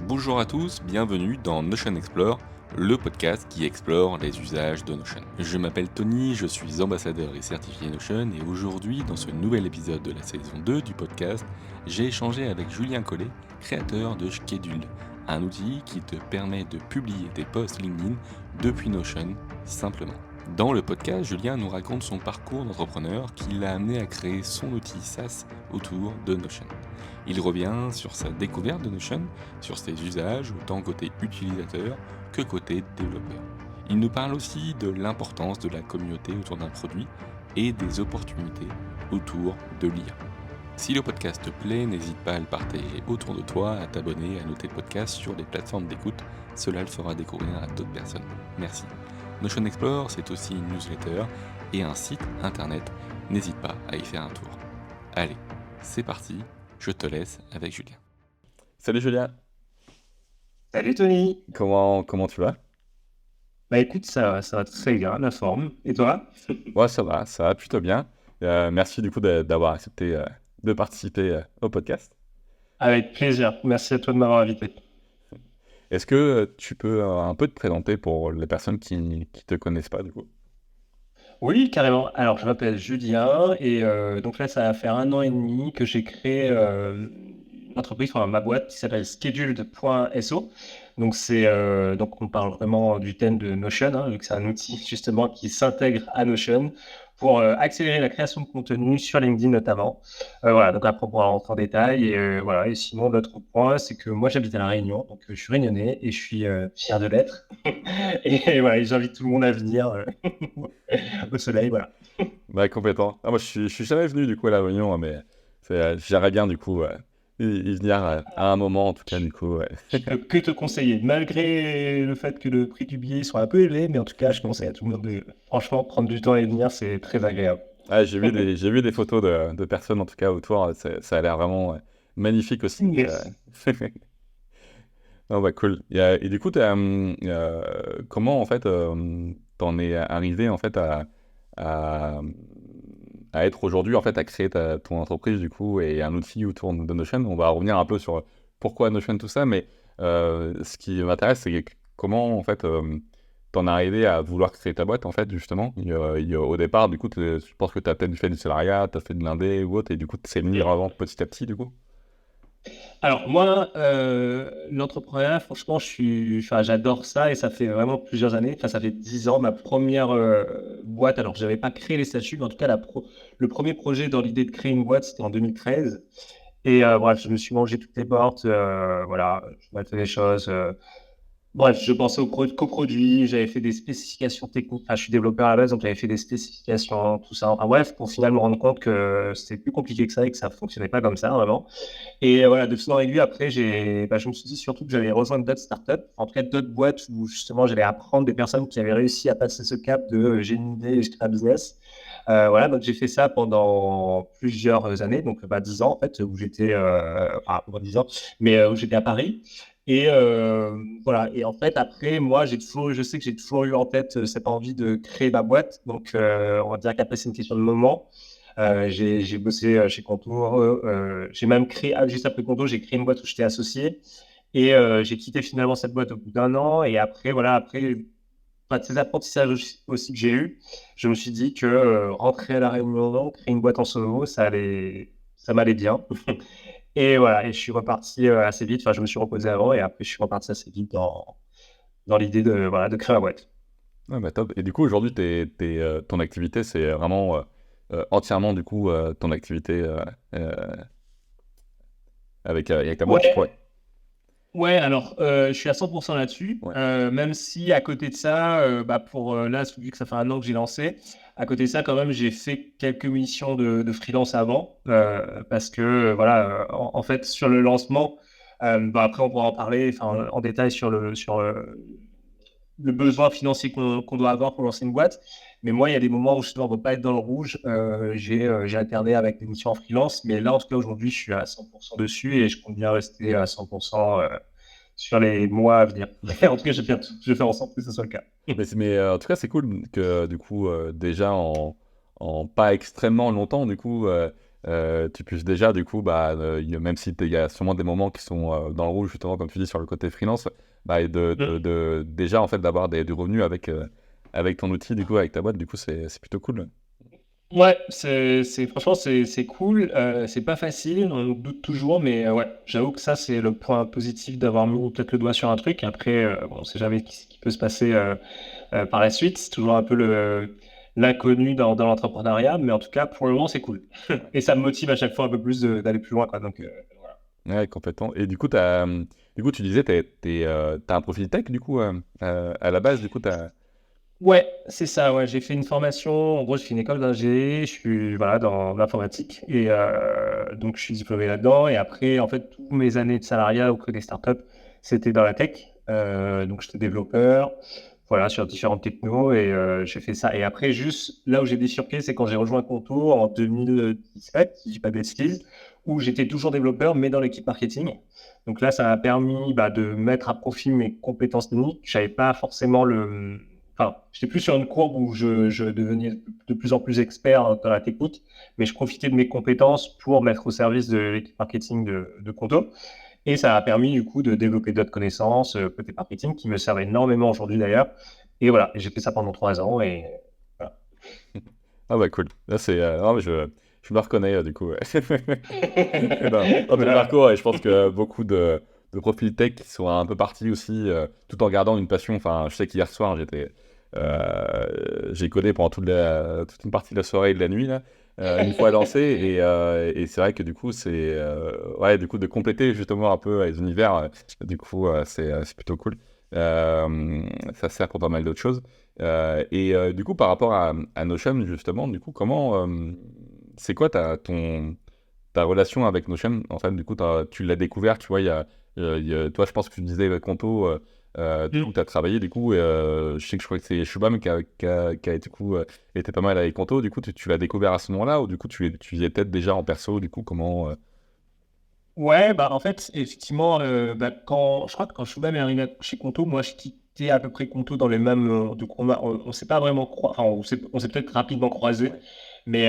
Bonjour à tous, bienvenue dans Notion Explore, le podcast qui explore les usages de Notion. Je m'appelle Tony, je suis ambassadeur et certifié Notion et aujourd'hui, dans ce nouvel épisode de la saison 2 du podcast, j'ai échangé avec Julien Collet, créateur de Schedule, un outil qui te permet de publier tes posts LinkedIn depuis Notion simplement. Dans le podcast, Julien nous raconte son parcours d'entrepreneur qui l'a amené à créer son outil SaaS autour de Notion. Il revient sur sa découverte de Notion, sur ses usages, autant côté utilisateur que côté développeur. Il nous parle aussi de l'importance de la communauté autour d'un produit et des opportunités autour de l'IA. Si le podcast te plaît, n'hésite pas à le partager autour de toi, à t'abonner, à noter le podcast sur les plateformes d'écoute, cela le fera découvrir à d'autres personnes. Merci. Notion Explore, c'est aussi une newsletter et un site internet, n'hésite pas à y faire un tour. Allez, c'est parti, je te laisse avec Julien. Salut Julien, Salut Tony. comment tu vas? Bah écoute, ça va très bien, la forme. Et toi? Ouais, ça va plutôt bien. Merci du coup d'avoir accepté de participer au podcast. Avec plaisir. Merci à toi de m'avoir invité. Est-ce que tu peux un peu te présenter pour les personnes qui te connaissent pas du coup? Oui, carrément. Alors, je m'appelle Julien et donc là, ça va faire 1 an et demi que j'ai créé une entreprise, enfin ma boîte qui s'appelle scheduled.so. Donc on parle vraiment du thème de Notion, hein, vu que c'est un outil justement qui s'intègre à Notion pour accélérer la création de contenu sur LinkedIn notamment. Voilà, donc après on pourra rentrer en détail et voilà. Et sinon, l'autre point, c'est que moi j'habite à La Réunion, donc je suis réunionnais et je suis fier de l'être. Et voilà, et j'invite tout le monde à venir au soleil, voilà. Bah complètement. Ah, moi je suis jamais venu du coup à La Réunion, hein, mais j'aimerais bien du coup y venir à un moment en tout cas du coup. Ouais. Je peux que te conseiller, malgré le fait que le prix du billet soit un peu élevé, mais en tout cas, je conseille à tout le monde de franchement prendre du temps et venir, c'est très agréable. Ah, j'ai vu des photos de personnes en tout cas autour, ça a l'air vraiment magnifique aussi. Yes. Ah bah cool. Et du coup, comment en fait t'en es arrivé en fait à, à être aujourd'hui en fait à créer ton entreprise du coup et un outil autour de Notion. On va revenir un peu sur pourquoi Notion tout ça, mais ce qui m'intéresse c'est comment en fait t'en es arrivé à vouloir créer ta boîte en fait justement. Au départ du coup, je pense que t'as peut-être fait du salariat, t'as fait de l'indé ou autre et du coup c'est venu vraiment petit à petit du coup. Alors moi, l'entrepreneuriat, franchement, enfin, j'adore ça et ça fait vraiment plusieurs années. Enfin, ça fait 10 ans. Ma première boîte, alors j'avais pas créé les statuts, mais en tout cas, le premier projet dans l'idée de créer une boîte, c'était en 2013. Et bref, je me suis mangé toutes les portes. Voilà, je mal fait les choses. Bref, je pensais aux coproduits, j'avais fait des spécifications techniques. Enfin, je suis développeur à la base, donc j'avais fait des spécifications, tout ça. Enfin bref, pour finalement me rendre compte que c'était plus compliqué que ça et que ça fonctionnait pas comme ça, vraiment. Et voilà, de fil en aiguille, après, je me suis dit surtout que j'allais rejoindre d'autres startups, en tout cas d'autres boîtes où justement j'allais apprendre des personnes qui avaient réussi à passer ce cap de j'ai une idée et je crée un business. Voilà, donc j'ai fait ça pendant plusieurs années, donc 10 ans en fait, où j'étais, enfin, pas 10 ans, mais où j'étais à Paris. Et voilà, et en fait, après, moi, je sais que j'ai toujours eu en tête cette envie de créer ma boîte. Donc, on va dire qu'après, c'est une question de moment. J'ai bossé chez Contour. J'ai même créé, juste après Contour, j'ai créé une boîte où j'étais associé. Et j'ai quitté finalement cette boîte au bout d'1 an. Et après, voilà, après, enfin, ces apprentissages aussi que j'ai eu, je me suis dit que rentrer à la Réunion, créer une boîte en solo, ça m'allait bien. Et voilà, et je suis reparti assez vite. Enfin, je me suis reposé avant et après, je suis reparti assez vite dans l'idée voilà, de créer ma boîte. Ouais, bah top. Et du coup, aujourd'hui, ton activité, c'est vraiment entièrement, du coup, ton activité euh, avec ta boîte? Ouais. Ouais, ouais, alors je suis à 100% là-dessus, Ouais. même si à côté de ça, là, vu que ça fait 1 an que j'ai lancé, à côté de ça, quand même, j'ai fait quelques missions de freelance avant, parce que voilà, en fait, sur le lancement, après, on pourra en parler enfin, en détail le besoin financier qu'on doit avoir pour lancer une boîte. Mais moi, il y a des moments où justement, on ne veut pas être dans le rouge. J'ai alterné avec des missions en freelance. Mais là, en tout cas, aujourd'hui, je suis à 100% dessus et je compte bien rester à 100% sur les mois à venir. Mais en tout cas, je vais faire en sorte que ce soit le cas. Mais en tout cas, c'est cool que, du coup, déjà en pas extrêmement longtemps, du coup, tu puisses déjà, du coup, même si il y a sûrement des moments qui sont dans le rouge, justement, comme tu dis, sur le côté freelance, et déjà, en fait, d'avoir du revenu avec ton outil, du coup, avec ta boîte, du coup, c'est plutôt cool. Ouais, franchement, c'est cool. C'est pas facile, on doute toujours, mais ouais, j'avoue que ça, c'est le point positif d'avoir mis peut-être le doigt sur un truc. Après, bon, on sait jamais ce qui peut se passer par la suite. C'est toujours un peu l'inconnu dans l'entrepreneuriat, mais en tout cas, pour le moment, c'est cool. Et ça me motive à chaque fois un peu plus d'aller plus loin, quoi. Donc, voilà. Ouais, complètement. Et du coup, du coup tu disais, t'as un profil tech, du coup, à la base, du coup, Ouais, c'est ça. Ouais, j'ai fait une formation. En gros, j'ai fait une école d'ingé. Je suis voilà dans l'informatique et donc je suis diplômé là-dedans. Et après, en fait, toutes mes années de salariat auprès des startups, c'était dans la tech. Donc j'étais développeur, voilà, sur différentes technos et j'ai fait ça. Et après, juste là où j'ai bifurqué, c'est quand j'ai rejoint Contour en 2017, si je dis pas de bêtises, où j'étais toujours développeur, mais dans l'équipe marketing. Donc là, ça m'a permis de mettre à profit mes compétences techniques. Je savais pas forcément Enfin, j'étais plus sur une courbe où je devenais de plus en plus expert dans la technique, mais je profitais de mes compétences pour mettre au service de l'équipe marketing de Conto. Et ça a permis du coup de développer d'autres connaissances côté marketing qui me servent énormément aujourd'hui d'ailleurs. Et voilà, j'ai fait ça pendant 3 ans et voilà. Ah bah cool. Là, non, mais je me reconnais, du coup, ouais. Dans ton Voilà. parcours, et je pense que beaucoup de profils tech qui sont un peu partis aussi, tout en gardant une passion. Enfin, je sais qu'hier soir, j'ai codé pendant toute une partie de la soirée et de la nuit, là, une fois lancé, et c'est vrai que du coup, ouais, du coup, de compléter justement un peu les univers, du coup, c'est plutôt cool. Ça sert pour pas mal d'autres choses. Du coup, par rapport à Notion, justement, du coup, c'est quoi ta relation avec Notion? En fait, du coup, tu l'as découvert, tu vois, toi, je pense que tu disais Conto, du coup, tu as travaillé, du coup, je crois que c'est Shubham qui a du coup, été pas mal avec Conto, du coup, tu l'as découvert à ce moment-là, ou du coup, tu y étais peut-être déjà en perso, du coup, comment... Ouais, en fait, effectivement, je crois que quand Shubham est arrivé chez Conto, moi, je quittais à peu près Conto dans les mêmes. Donc, on s'est pas vraiment enfin, on s'est peut-être rapidement croisés, mais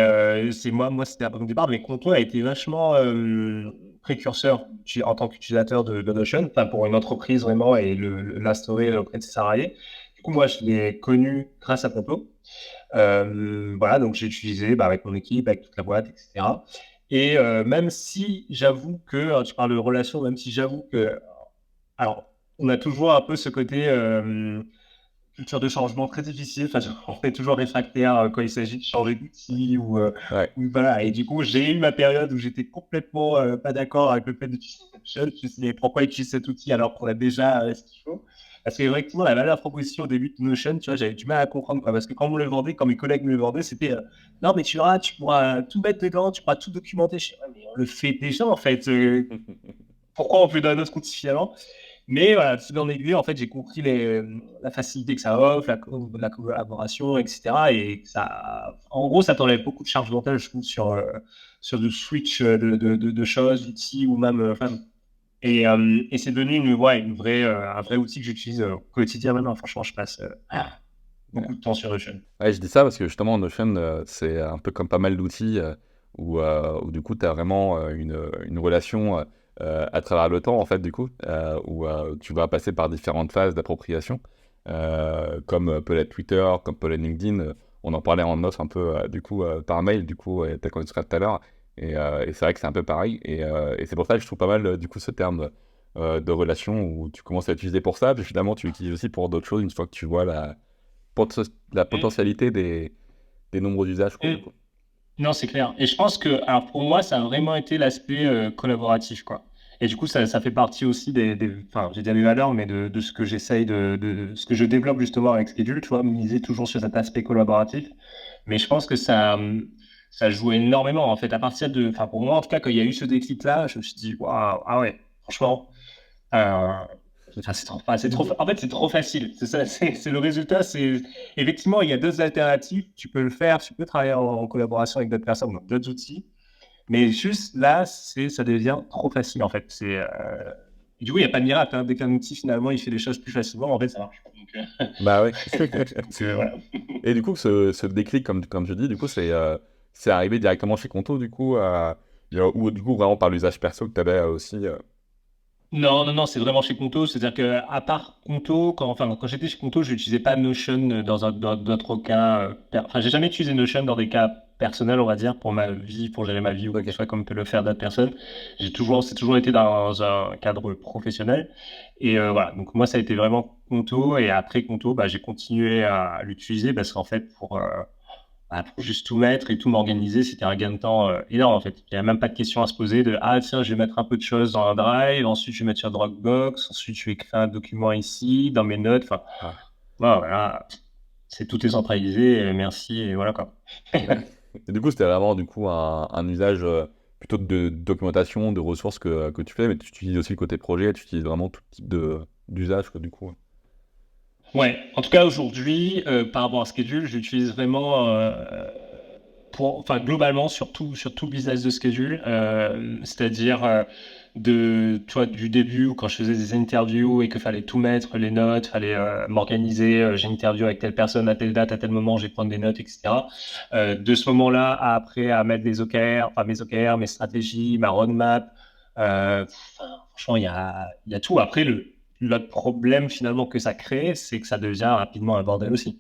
c'est moi, c'était un peu mon départ. Mais Conto a été vachement précurseur en tant qu'utilisateur de Notion, enfin, pour une entreprise vraiment et l'instaurer auprès de ses salariés. Du coup, moi, je l'ai connu grâce à Conto. Voilà, donc j'ai utilisé avec mon équipe, avec toute la boîte, etc. Et même si j'avoue que, tu parles de relation, même si j'avoue que, alors, on a toujours un peu ce côté culture de changement très difficile. Enfin, on est toujours réfractaire quand il s'agit de changer d'outil Ouais. ou voilà. Et du coup, j'ai eu ma période où j'étais complètement pas d'accord avec le fait d'utiliser Notion. Je me suis dit, mais pourquoi utiliser cet outil alors qu'on a déjà ce qu'il faut? Parce qu'effectivement, la valeur proposition au début de Notion, tu vois, j'avais du mal à comprendre, quoi. Parce que quand on me le vendait, quand mes collègues me le vendaient, c'était non, mais tu pourras tout mettre dedans, tu pourras tout documenter. Je dis, ouais, mais on le fait déjà, en fait. Pourquoi on peut donner notre outil finalement? Mais voilà, fil en aiguille, en fait, j'ai compris la facilité que ça offre, la collaboration, etc. Et ça, en gros, ça t'enlève beaucoup de charge mentale, je trouve, sur du switch de choses, d'outils ou même. Enfin, et c'est devenu un vrai outil que j'utilise au quotidien maintenant. Franchement, je passe Ouais. beaucoup de temps sur Notion. Ouais, je dis ça parce que justement, Notion, c'est un peu comme pas mal d'outils, où du coup, tu as vraiment une relation, à travers le temps, en fait, du coup, où tu vas passer par différentes phases d'appropriation, comme peut l'être Twitter, comme peut l'être LinkedIn. On en parlait en off un peu, du coup, par mail, du coup, t'as connu ça tout à l'heure. Et c'est vrai que c'est un peu pareil. Et c'est pour ça que je trouve pas mal, du coup, ce terme de relation où tu commences à l'utiliser pour ça, puis finalement, tu l'utilises aussi pour d'autres choses une fois que tu vois la potentialité des nombreux usages, quoi, du coup. Non, c'est clair. Et je pense que, alors pour moi, ça a vraiment été l'aspect collaboratif, quoi. Et du coup, ça fait partie aussi enfin, j'ai dit des valeurs, mais de ce que j'essaye de ce que je développe justement avec Schedule, tu vois, miser toujours sur cet aspect collaboratif. Mais je pense que ça joue énormément, en fait, à partir enfin, pour moi, en tout cas, quand il y a eu ce déclic-là, je me suis dit, waouh, ah ouais, franchement, euh, en fait, c'est trop facile. C'est ça, c'est le résultat. C'est effectivement, il y a deux alternatives. Tu peux le faire, tu peux travailler en collaboration avec d'autres personnes, donc d'autres outils. Mais juste là, ça devient trop facile en fait. Du coup, il n'y a pas de miracle. Hein. Dès qu'un outil finalement il fait les choses plus facilement, en fait, ça marche. Bah ouais. Voilà. Et du coup, ce déclic, comme je dis, du coup, c'est arrivé directement chez Conto, du coup, ou du coup, vraiment par l'usage perso que tu avais aussi. Non, non, non, c'est vraiment chez Conto. C'est-à-dire que à part Conto, quand j'étais chez Conto, je n'utilisais pas Notion dans d'autres cas. Enfin, j'ai jamais utilisé Notion dans des cas personnels, on va dire, pour ma vie, pour gérer ma vie ou quoi que ce Ok. soit, comme peut le faire d'autres personnes. C'est toujours été dans un cadre professionnel. Et voilà. Donc moi, ça a été vraiment Conto. Et après Conto, bah, j'ai continué à l'utiliser parce qu'en fait, pour juste tout mettre et tout m'organiser, c'était un gain de temps énorme en fait. Il n'y a même pas de question à se poser de ah tiens, je vais mettre un peu de choses dans un drive, ensuite je vais mettre sur Dropbox, ensuite je vais créer un document ici, dans mes notes. Enfin, Ouais. voilà, c'est tout est centralisé, merci et voilà quoi. Et du coup, c'était vraiment du coup un usage plutôt de documentation, de ressources que tu fais, mais tu utilises aussi le côté projet, tu utilises vraiment tout type d'usage, quoi, du coup. Ouais, en tout cas aujourd'hui, par rapport à Schedule, j'utilise vraiment enfin, globalement, sur tout business de schedule, c'est-à-dire tu vois, du début où quand je faisais des interviews et que fallait tout mettre, les notes, fallait m'organiser, j'ai une interview avec telle personne à telle date, à tel moment, je vais prendre des notes, etc. De ce moment-là à après à mettre des OKR, enfin mes OKR, mes stratégies, ma roadmap, franchement, il y a tout. Après, le problème finalement que ça crée, c'est que ça devient rapidement un bordel aussi.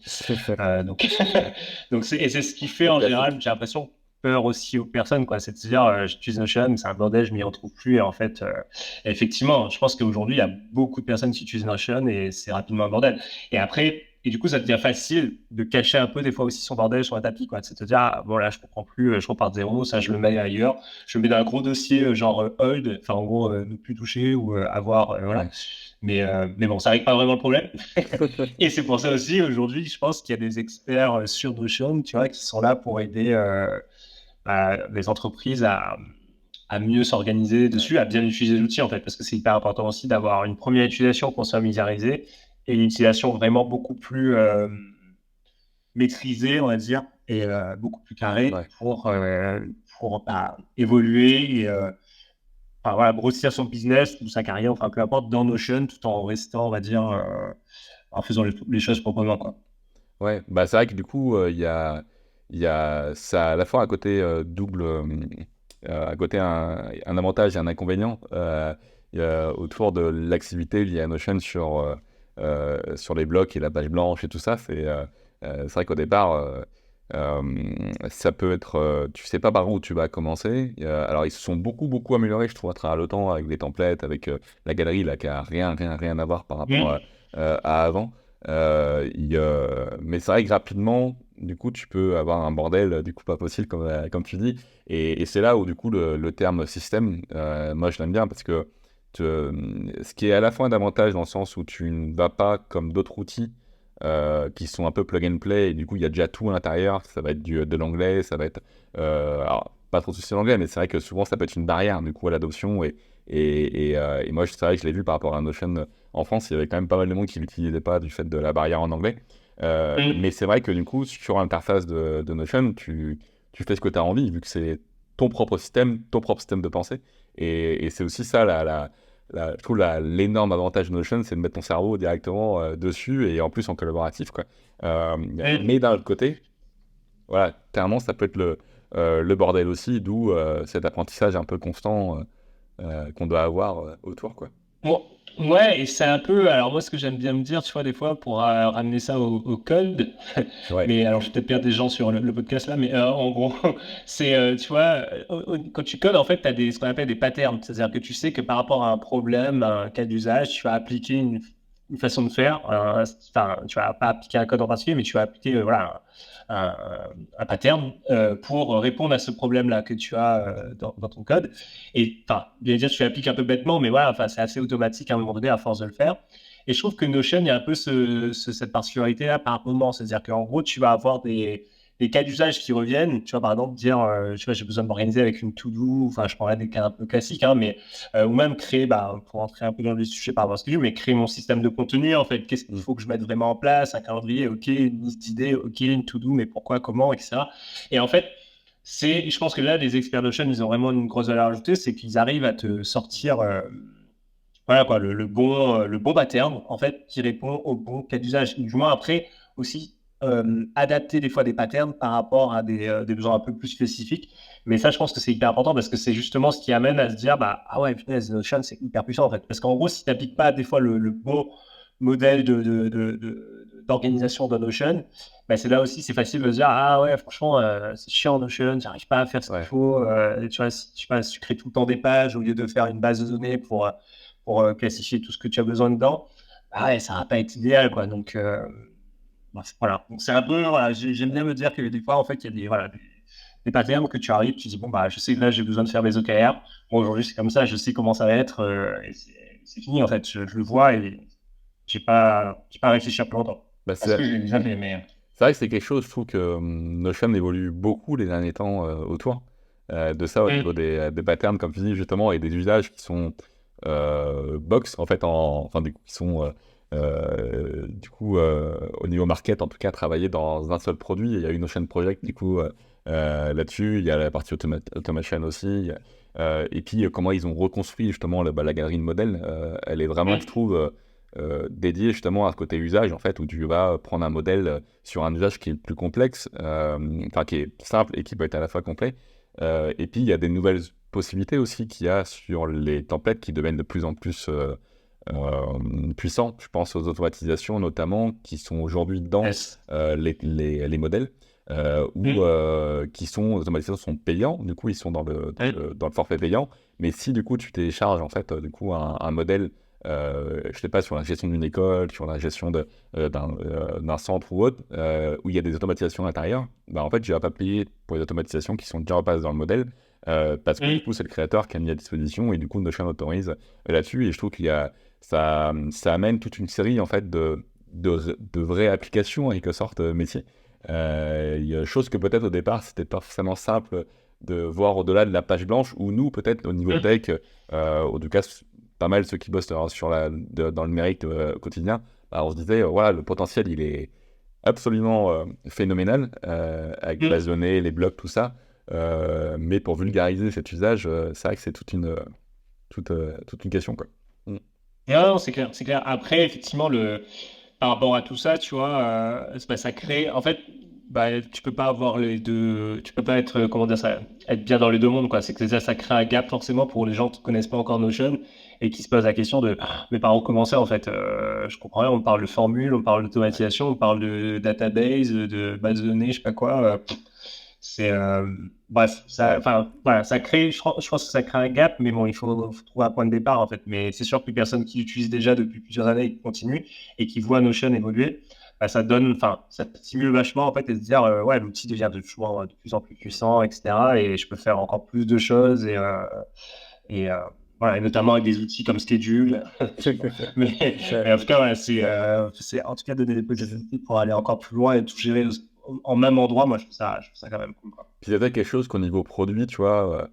Donc, et c'est ce qui fait Le en général, classique. j'ai l'impression, peur aussi aux personnes, quoi. C'est de se dire, j'utilise Notion, c'est un bordel, je m'y retrouve plus. Et en fait, effectivement, je pense qu'aujourd'hui, il y a beaucoup de personnes qui utilisent Notion et c'est rapidement un bordel. Et après, et du coup, ça devient facile de cacher un peu des fois aussi son bordel sur un tapis, quoi. C'est de te dire, ah, bon là, je comprends plus, je repars de zéro, ça, je le mets ailleurs. Je le mets dans un gros dossier, genre hold, enfin, en gros, ne plus toucher ou avoir, voilà. Ouais. Mais bon, ça règle pas vraiment le problème. Et c'est pour ça aussi, aujourd'hui, je pense qu'il y a des experts sur Notion, tu vois, qui sont là pour aider les entreprises à mieux s'organiser dessus, à bien utiliser l'outil, en fait, parce que c'est hyper important aussi d'avoir une première utilisation qu'on soit familiarisé et une utilisation vraiment beaucoup plus maîtrisée, on va dire, et beaucoup plus carrée Ouais. pour évoluer et enfin, voilà, grossir son business ou sa carrière, enfin peu importe, dans Notion, tout en restant, on va dire, en faisant les choses proprement, quoi. Ouais, bah c'est vrai que du coup, il y a ça à la fois à côté double, à côté un avantage et un inconvénient autour de l'activité liée à Notion sur les blocs et la page blanche et tout ça. C'est vrai qu'au départ, ça peut être, tu sais pas par où tu vas commencer. Alors ils se sont beaucoup beaucoup améliorés, je trouve, à travers le temps avec des templates, avec la galerie là qui a rien à voir par rapport Mm. à avant. Mais c'est vrai que rapidement, du coup, tu peux avoir un bordel, du coup, pas possible, comme tu dis. Et c'est là où, du coup, le terme système, moi, je l'aime bien parce que ce qui est à la fois un avantage dans le sens où tu ne vas pas comme d'autres outils qui sont un peu plug and play, et du coup, il y a déjà tout à l'intérieur. Ça va être de l'anglais, ça va être. Alors, pas trop de soucis d'anglais, mais c'est vrai que souvent, ça peut être une barrière, du coup, à l'adoption. Et moi, c'est vrai que je l'ai vu par rapport à Notion en France, il y avait quand même pas mal de monde qui l'utilisait pas du fait de la barrière en anglais. Mais Mm. c'est vrai que du coup, sur l'interface de Notion, tu fais ce que tu as envie, vu que c'est ton propre système de pensée. Et c'est aussi ça, je trouve, l'énorme avantage de Notion, c'est de mettre ton cerveau directement dessus, et en plus en collaboratif, quoi. Mm. Mais d'un autre côté, voilà, clairement, ça peut être le bordel aussi, d'où cet apprentissage un peu constant qu'on doit avoir autour, quoi. Bon, ouais, et c'est un peu. Alors, moi, ce que j'aime bien me dire, tu vois, des fois, pour ramener ça au code, Ouais. mais alors, je vais peut-être perdre des gens sur le podcast là, mais en gros, c'est, tu vois, quand tu codes, en fait, tu as ce qu'on appelle des patterns. C'est-à-dire que tu sais que par rapport à un problème, à un cas d'usage, tu vas appliquer une façon de faire. Enfin, tu vas pas appliquer un code en particulier, mais tu vas appliquer, voilà, un, un pattern pour répondre à ce problème-là que tu as dans ton code. Et enfin, bien dire, tu l'appliques un peu bêtement, mais voilà, enfin, c'est assez automatique à un moment donné à force de le faire. Et je trouve que Notion, il y a un peu cette particularité-là par moment. C'est-à-dire qu'en gros, tu vas avoir des cas d'usage qui reviennent. Tu vois, par exemple, dire, tu vois, j'ai besoin de m'organiser avec une to-do. Enfin, je prendrais des cas un peu classiques, hein, mais ou même créer, bah, pour entrer un peu dans le sujet par rapport à ce que je dis, mais créer mon système de contenu, en fait. Qu'est-ce qu'il Mm. faut que je mette vraiment en place? Un calendrier, OK, une liste d'idées, OK, une to-do, mais pourquoi, comment, etc. Et en fait, je pense que là, les experts Notion, ils ont vraiment une grosse valeur ajoutée, c'est qu'ils arrivent à te sortir, voilà quoi, le bon pattern, en fait, qui répond au bon cas d'usage. Du moins après, aussi, adapter des fois des patterns par rapport à des besoins un peu plus spécifiques. Mais ça, je pense que c'est hyper important parce que c'est justement ce qui amène à se dire, bah, ah ouais, punaise, Notion, c'est hyper puissant en fait. Parce qu'en gros, si tu n'appliques pas des fois le bon modèle d'organisation de Notion, bah, c'est là aussi, c'est facile de se dire, ah ouais, franchement, c'est chiant Notion, j'arrive pas à faire ce qu'il Ouais. faut. Tu vois, si, je sais pas, si tu crées tout le temps des pages au lieu de faire une base de données pour classifier tout ce que tu as besoin dedans, bah ouais, ça va pas être idéal, quoi. Donc, voilà. Donc, c'est un peu, voilà, j'aime bien me dire que des fois, en fait, il y a des patterns que tu arrives, tu dis, bon, bah, je sais que là, j'ai besoin de faire mes OKR. Bon, aujourd'hui, c'est comme ça, je sais comment ça va être, et c'est fini, en fait. Je le vois et j'ai pas réfléchi plus longtemps. Bah, Parce c'est que j'ai déjà fait, mais. c'est vrai que c'est quelque chose, je trouve que Notion évolue beaucoup les derniers temps autour de ça au niveau des patterns, comme tu dis justement, et des usages qui sont box, en fait, enfin, du coup, qui sont au niveau market, en tout cas, travaillés dans un seul produit. Il y a une Notion Project, du coup, là-dessus. Il y a la partie automation aussi. Et puis, comment ils ont reconstruit justement la galerie de modèles. Elle est vraiment, je trouve, dédiée justement à ce côté usage, en fait, où tu vas prendre un modèle sur un usage qui est plus complexe, enfin qui est simple et qui peut être à la fois complet. Et puis il y a des nouvelles possibilités aussi qu'il y a sur les templates qui deviennent de plus en plus puissants. Je pense aux automatisations notamment qui sont aujourd'hui dans Yes. les modèles. Ou qui sont, les automatisations sont payants, du coup ils sont dans le forfait payant, mais si du coup tu télécharges en fait du coup un modèle, je sais pas, sur la gestion d'une école, sur la gestion d'un centre ou autre, où il y a des automatisations à l'intérieur, bah, en fait, je ne vais pas payer pour les automatisations qui sont déjà repassées dans le modèle, parce que du coup, c'est le créateur qui a mis à disposition, et du coup, Notion autorise là-dessus, et je trouve ça amène toute une série, en fait, de vraies applications, en quelque sorte, métier. Il y a des choses que peut-être au départ, c'était pas forcément simple de voir au-delà de la page blanche, ou nous, peut-être, au niveau tech, en tout cas, pas mal ceux qui bossent dans le numérique quotidien, bah, on se disait, voilà, le potentiel, il est absolument phénoménal, avec les bases de données, les blogs, tout ça. Mais pour vulgariser cet usage, c'est vrai que c'est toute une question, quoi. Mm. Et non, c'est clair, c'est clair. Après, effectivement, par rapport à tout ça, tu vois, ça crée. En fait, bah, tu peux pas avoir les deux. Tu peux pas être, comment dire ça, être bien dans les deux mondes, quoi. C'est que ça crée un gap forcément pour les gens qui connaissent pas encore Notion et qui se posent la question de, ah, mais par où commencer en fait? Je comprends rien. On parle de formule, on parle d'automatisation, on parle de database, de base de données, je sais pas quoi. C'est bref, enfin voilà, ça crée, je pense que ça crée un gap, mais bon, faut trouver un point de départ en fait. Mais c'est sûr que les personnes qui l'utilisent déjà depuis plusieurs années et qui continuent et qui voient Notion évoluer, bah, ça stimule vachement en fait et se dire ouais, l'outil devient de plus en plus puissant, etc. Et je peux faire encore plus de choses et voilà, et notamment avec des outils comme Schedule. mais en tout cas, voilà, c'est en tout cas donner des possibilités pour aller encore plus loin et tout gérer en même endroit. Moi, je trouve ça quand même cool, quoi. Puis il y a peut-être quelque chose qu'au niveau produit, tu vois,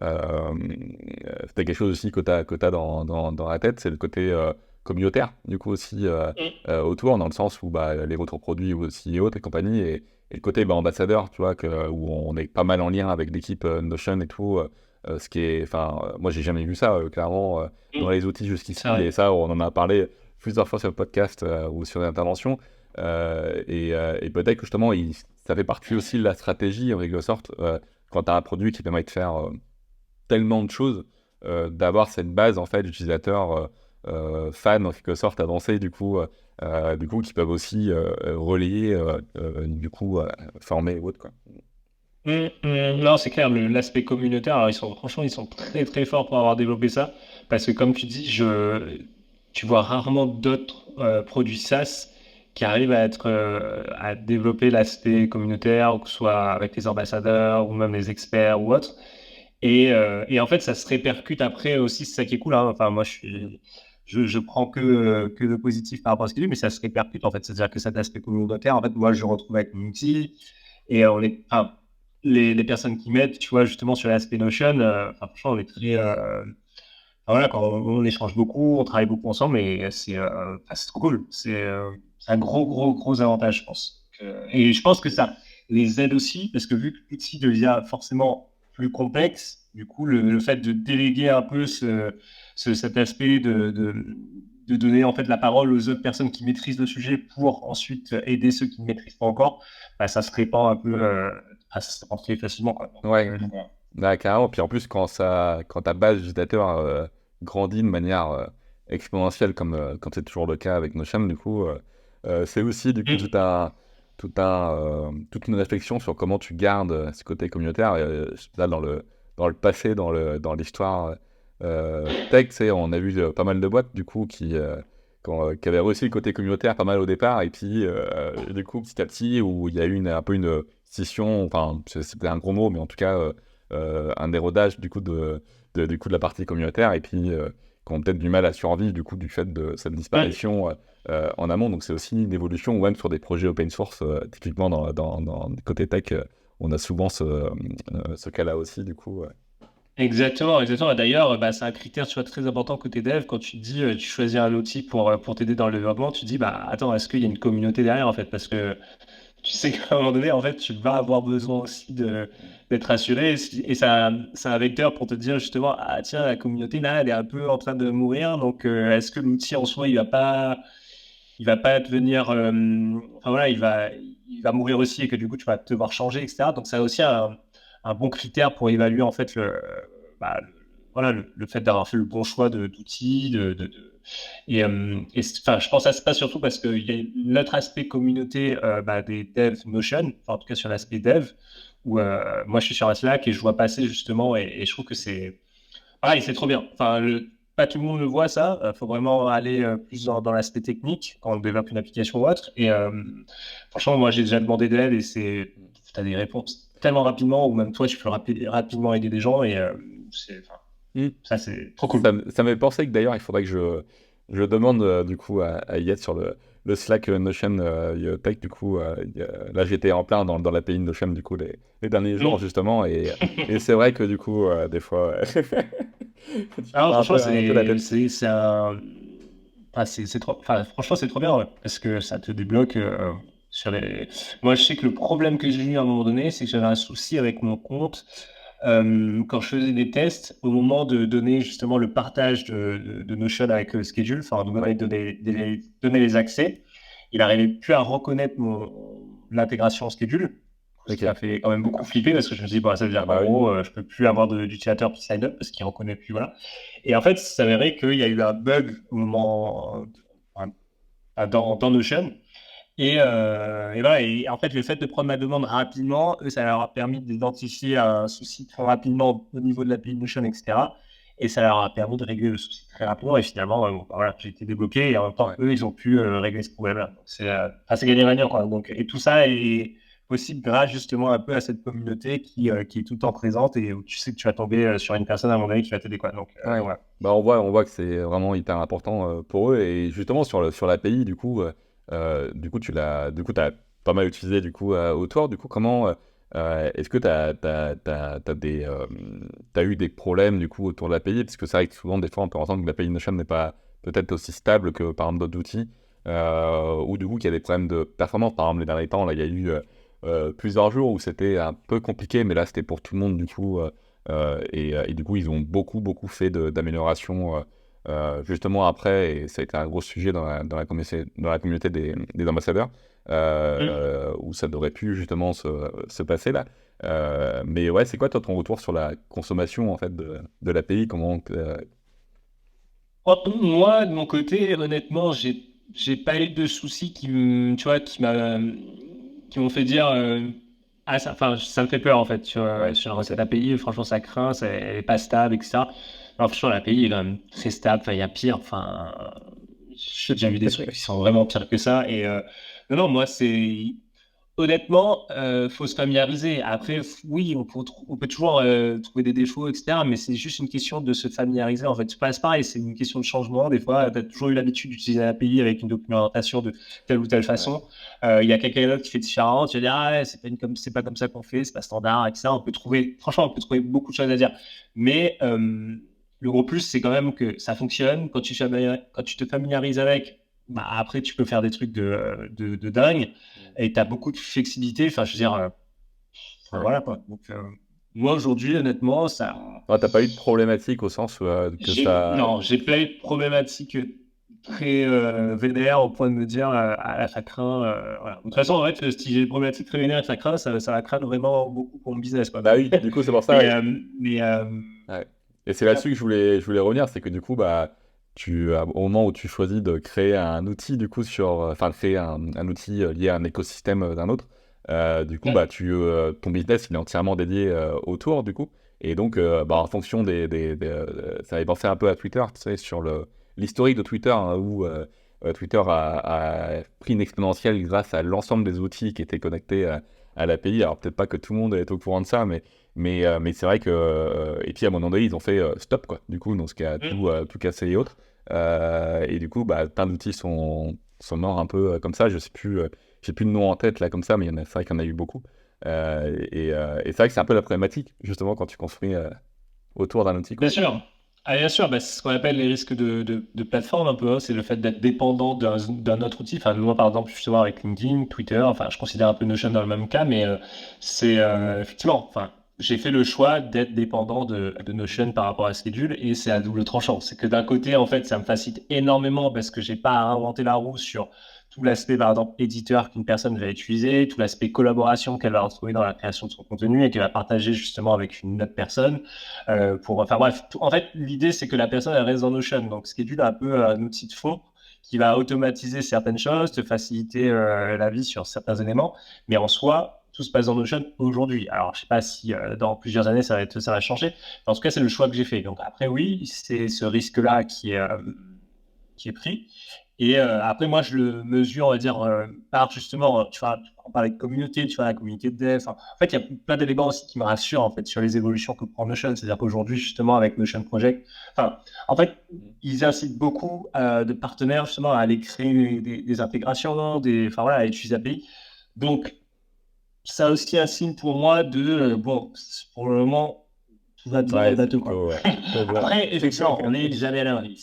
c'était quelque chose aussi que t'as dans la tête, c'est le côté communautaire, du coup aussi autour, dans le sens où bah, les autres produits aussi et autres et compagnie, et le côté bah, ambassadeur, tu vois, où on est pas mal en lien avec l'équipe Notion et tout, ce qui est, enfin, moi j'ai jamais vu ça, clairement, dans les outils jusqu'ici, C'est vrai. et ça, on en a parlé plusieurs fois sur le podcast ou sur l'intervention, et peut-être que justement, ça fait partie aussi de la stratégie, en quelque sorte, quand tu as un produit qui permet de faire tellement de choses, d'avoir cette base en fait d'utilisateurs fans en quelque sorte avancés du coup qui peuvent aussi relayer du coup former ou autre quoi. Non, c'est clair, l'aspect communautaire, alors franchement, ils sont très très forts pour avoir développé ça, parce que comme tu dis, tu vois rarement d'autres produits SaaS qui arrivent à développer l'aspect communautaire, que ce soit avec les ambassadeurs ou même les experts ou autres. Et en fait, ça se répercute après aussi, c'est ça qui est cool, hein. Enfin, moi, je prends que le positif par rapport à ce qu'il dit, mais ça se répercute en fait. C'est-à-dire que cet aspect communautaire, en fait, moi, je le retrouve avec mon outil et enfin, les personnes qui m'aident, tu vois, justement sur l'aspect Notion, enfin, franchement, on est très. Voilà, quand on échange beaucoup, on travaille beaucoup ensemble et enfin, c'est trop cool. C'est un gros, gros, gros avantage, je pense. Et je pense que ça les aide aussi, parce que vu que l'outil devient forcément plus complexe, du coup, le fait de déléguer un peu cet aspect de donner en fait la parole aux autres personnes qui maîtrisent le sujet pour ensuite aider ceux qui ne maîtrisent pas encore, bah, ça se répand un peu, ça se répand très facilement, quoi. Donc, Ouais, voilà. bah, carrément. Puis en plus, quand ta base d'utilisateurs grandit de manière exponentielle, comme c'est toujours le cas avec Notion, du coup, c'est aussi du coup Mm. toute une réflexion sur comment tu gardes ce côté communautaire. Là, dans le passé, dans l'histoire tech, tu sais, on a vu pas mal de boîtes du coup qui avaient réussi le côté communautaire pas mal au départ, et puis du coup, petit à petit, où il y a eu un peu une scission, enfin, c'était un gros mot, mais en tout cas, un érodage du coup du coup de la partie communautaire, et puis qui ont peut-être du mal à survivre du coup du fait de cette Ouais. disparition en amont. Donc c'est aussi une évolution, ou même sur des projets open source, typiquement dans le côté tech, on a souvent ce cas-là aussi, du coup. Exactement, exactement. D'ailleurs, bah, c'est un critère, tu vois, très important côté dev. Quand tu dis, tu choisis un outil pour t'aider dans le développement, tu dis, bah, attends, est-ce qu'il y a une communauté derrière, en fait? Parce que tu sais qu'à un moment donné, en fait, tu vas avoir besoin aussi d'être assuré. Et ça, c'est un vecteur pour te dire, justement, ah, tiens, la communauté, là, elle est un peu en train de mourir. Donc, est-ce que l'outil en soi, il va pas devenir, enfin voilà, il va mourir aussi et que du coup, tu vas devoir changer, etc. Donc, ça a aussi un bon critère pour évaluer, en fait, bah, voilà, le fait d'avoir fait le bon choix d'outils, enfin, je pense à ça surtout parce qu'il y a notre aspect communauté bah, des devs Notion, enfin, en tout cas sur l'aspect dev, où moi je suis sur un Slack et je vois passer justement, et je trouve que c'est trop bien. Enfin, pas tout le monde le voit ça, il faut vraiment aller plus dans l'aspect technique quand on développe une application ou autre. Et franchement, moi j'ai déjà demandé de l'aide et tu as des réponses tellement rapidement, ou même toi tu peux rapidement aider des gens, et enfin, Mm. ça c'est trop cool. Ça m'avait pensé que d'ailleurs, il faudrait que je demande du coup à y être sur le Slack Notion Tech. Du coup, là, j'étais en plein dans l'API Notion du coup les derniers jours Non. justement, et c'est vrai que du coup, des fois, tu Ah, prends franchement, un peu la tête. c'est un. Ah, c'est trop. Enfin, franchement, c'est trop bien, ouais, parce que ça te débloque sur les. Moi, je sais que le problème que j'ai eu à un moment donné, c'est que j'avais un souci avec mon compte quand je faisais des tests, au moment de donner justement le partage de Notion avec Schedule, enfin, donner les accès, il n'arrivait plus à reconnaître l'intégration Schedule. Ce qui Ok. m'a fait quand même beaucoup flipper, parce que je me suis dit, bon, ça veut dire Ah qu'en bah oui. gros, je peux plus avoir d'utilisateur qui sign up parce qu'il reconnaît plus, voilà. Et en fait, il s'avérait qu'il y a eu un bug au moment, enfin, dans Notion. Et voilà. Et en fait, le fait de prendre ma demande rapidement, eux, ça leur a permis d'identifier un souci très rapidement au niveau de l'API Notion, etc. Et ça leur a permis de régler le souci très rapidement. Et finalement, bon, bah, voilà, j'ai été débloqué. Et en même temps, Ouais. eux, ils ont pu régler ce problème-là. Donc, c'est gagnant-gagnant, quoi. Donc, et tout ça est possible grâce justement un peu à cette communauté qui est tout le temps présente, et où tu sais que tu vas tomber sur une personne à un moment donné qui va t'aider, quoi. Donc, Ouais. voilà. Bah on voit que c'est vraiment hyper important pour eux, et justement sur l'API du coup t'as pas mal utilisé du coup autour. Du coup, comment est-ce que t'as eu des problèmes du coup autour de l'API, parce que c'est vrai que souvent des fois on peut entendre que l'API Notion n'est pas peut-être aussi stable que par exemple d'autres outils, ou du coup qu'il y a des problèmes de performance. Par exemple, les derniers temps, là, il y a eu plusieurs jours où c'était un peu compliqué, mais là c'était pour tout le monde du coup. Et du coup, ils ont beaucoup fait d'améliorations justement après, et ça a été un gros sujet dans la communauté des ambassadeurs, Mm. où ça aurait pu justement se passer là. Mais ouais, c'est quoi toi ton retour sur la consommation en fait de l'API? Comment Oh, moi, de mon côté, honnêtement, j'ai pas eu de soucis tu vois, qui m'ont fait dire, ah, ça, enfin, ça me fait peur, en fait, Ouais, sur ok. cette API. Franchement, ça craint, elle est pas stable, etc. Alors, franchement, l'API est quand même très stable. Enfin, il y a pire. Enfin, j'ai déjà vu des trucs qui sont vraiment pires que ça. Et non, non, moi, honnêtement, faut se familiariser. Après, oui, on peut toujours trouver des défauts, etc. Mais c'est juste une question de se familiariser. En fait, c'est pas pareil, c'est une question de changement. Des fois, tu as toujours eu l'habitude d'utiliser l'API avec une documentation de telle ou telle Ouais. façon. Il y a quelqu'un d'autre qui fait différent. Tu vas dire, ah ouais, c'est pas comme ça qu'on fait, c'est pas standard, etc. Franchement, on peut trouver beaucoup de choses à dire. Mais le gros plus, c'est quand même que ça fonctionne. Quand tu te familiarises avec, bah, après, tu peux faire des trucs de dingue, et tu as beaucoup de flexibilité. Enfin, je veux dire, enfin, Ouais. voilà, quoi. Donc, moi, aujourd'hui, honnêtement, Ah, t'as pas eu de problématique au sens que ça. non, j'ai pas eu de problématique très vénère au point de me dire ça craint. Voilà. De toute façon, en fait, si j'ai une problématique très vénère et que ça craint, ça va craindre vraiment beaucoup pour mon business, quoi. Bah oui, du coup, c'est pour ça. Mais, mais Ouais. Et c'est là-dessus que je voulais revenir, c'est que du coup, bah, au moment où tu choisis de créer un outil, du coup, enfin, créer un outil lié à un écosystème d'un autre, du coup, bah, ouais, ton business, il est entièrement dédié autour, du coup. Et donc, bah, en fonction ça avait pensé un peu à Twitter, tu sais, sur l'historique de Twitter, hein, où Twitter a pris une exponentielle grâce à l'ensemble des outils qui étaient connectés à l'API. Alors, peut-être pas que tout le monde est au courant de ça, mais c'est vrai que. Et puis à un moment donné, ils ont fait stop, quoi. Du coup, dans ce cas, tout cassé et autres. Et du coup, bah, plein d'outils sont morts un peu comme ça. Je sais plus, j'ai plus le nom en tête là comme ça, mais c'est vrai qu'il y en a eu beaucoup. Et c'est vrai que c'est un peu la problématique, justement, quand tu construis autour d'un outil, bien quoi. sûr. Ah, bien sûr, bah, c'est ce qu'on appelle les risques de plateforme un peu, hein. C'est le fait d'être dépendant d'un autre outil. Enfin, moi, par exemple, justement, avec LinkedIn, Twitter, enfin, je considère un peu Notion dans le même cas, mais c'est effectivement, enfin, j'ai fait le choix d'être dépendant de Notion par rapport à Schedule et c'est à double tranchant. C'est que d'un côté, en fait, ça me facilite énormément parce que j'ai pas à inventer la roue sur tout l'aspect, par exemple, éditeur qu'une personne va utiliser, tout l'aspect collaboration qu'elle va retrouver dans la création de son contenu et qu'elle va partager justement avec une autre personne. Enfin bref, en fait, l'idée c'est que la personne elle reste dans Notion. Donc, Schedule est un peu un outil de fond qui va automatiser certaines choses, te faciliter la vie sur certains éléments, mais en soi, tout se passe dans Notion aujourd'hui. Alors, je sais pas si dans plusieurs années ça va changer, mais en tout cas, c'est le choix que j'ai fait. Donc après, oui, c'est ce risque-là qui est pris. Et après, moi, je le mesure, on va dire, par justement, tu vois, on parlait de communauté, tu vois, la communauté de dev. Enfin, en fait, il y a plein d'éléments aussi qui me rassurent, en fait, sur les évolutions que prend Notion. C'est-à-dire qu'aujourd'hui, justement, avec Notion Project, enfin, en fait, ils incitent beaucoup de partenaires, justement, à aller créer des intégrations, enfin, voilà, à utiliser API. Donc, ça a aussi un signe pour moi bon, pour le moment, tout va bien dans Ouais, le c'est bateau, quoi. plutôt bien. Après, effectivement, on n'est jamais à l'abri.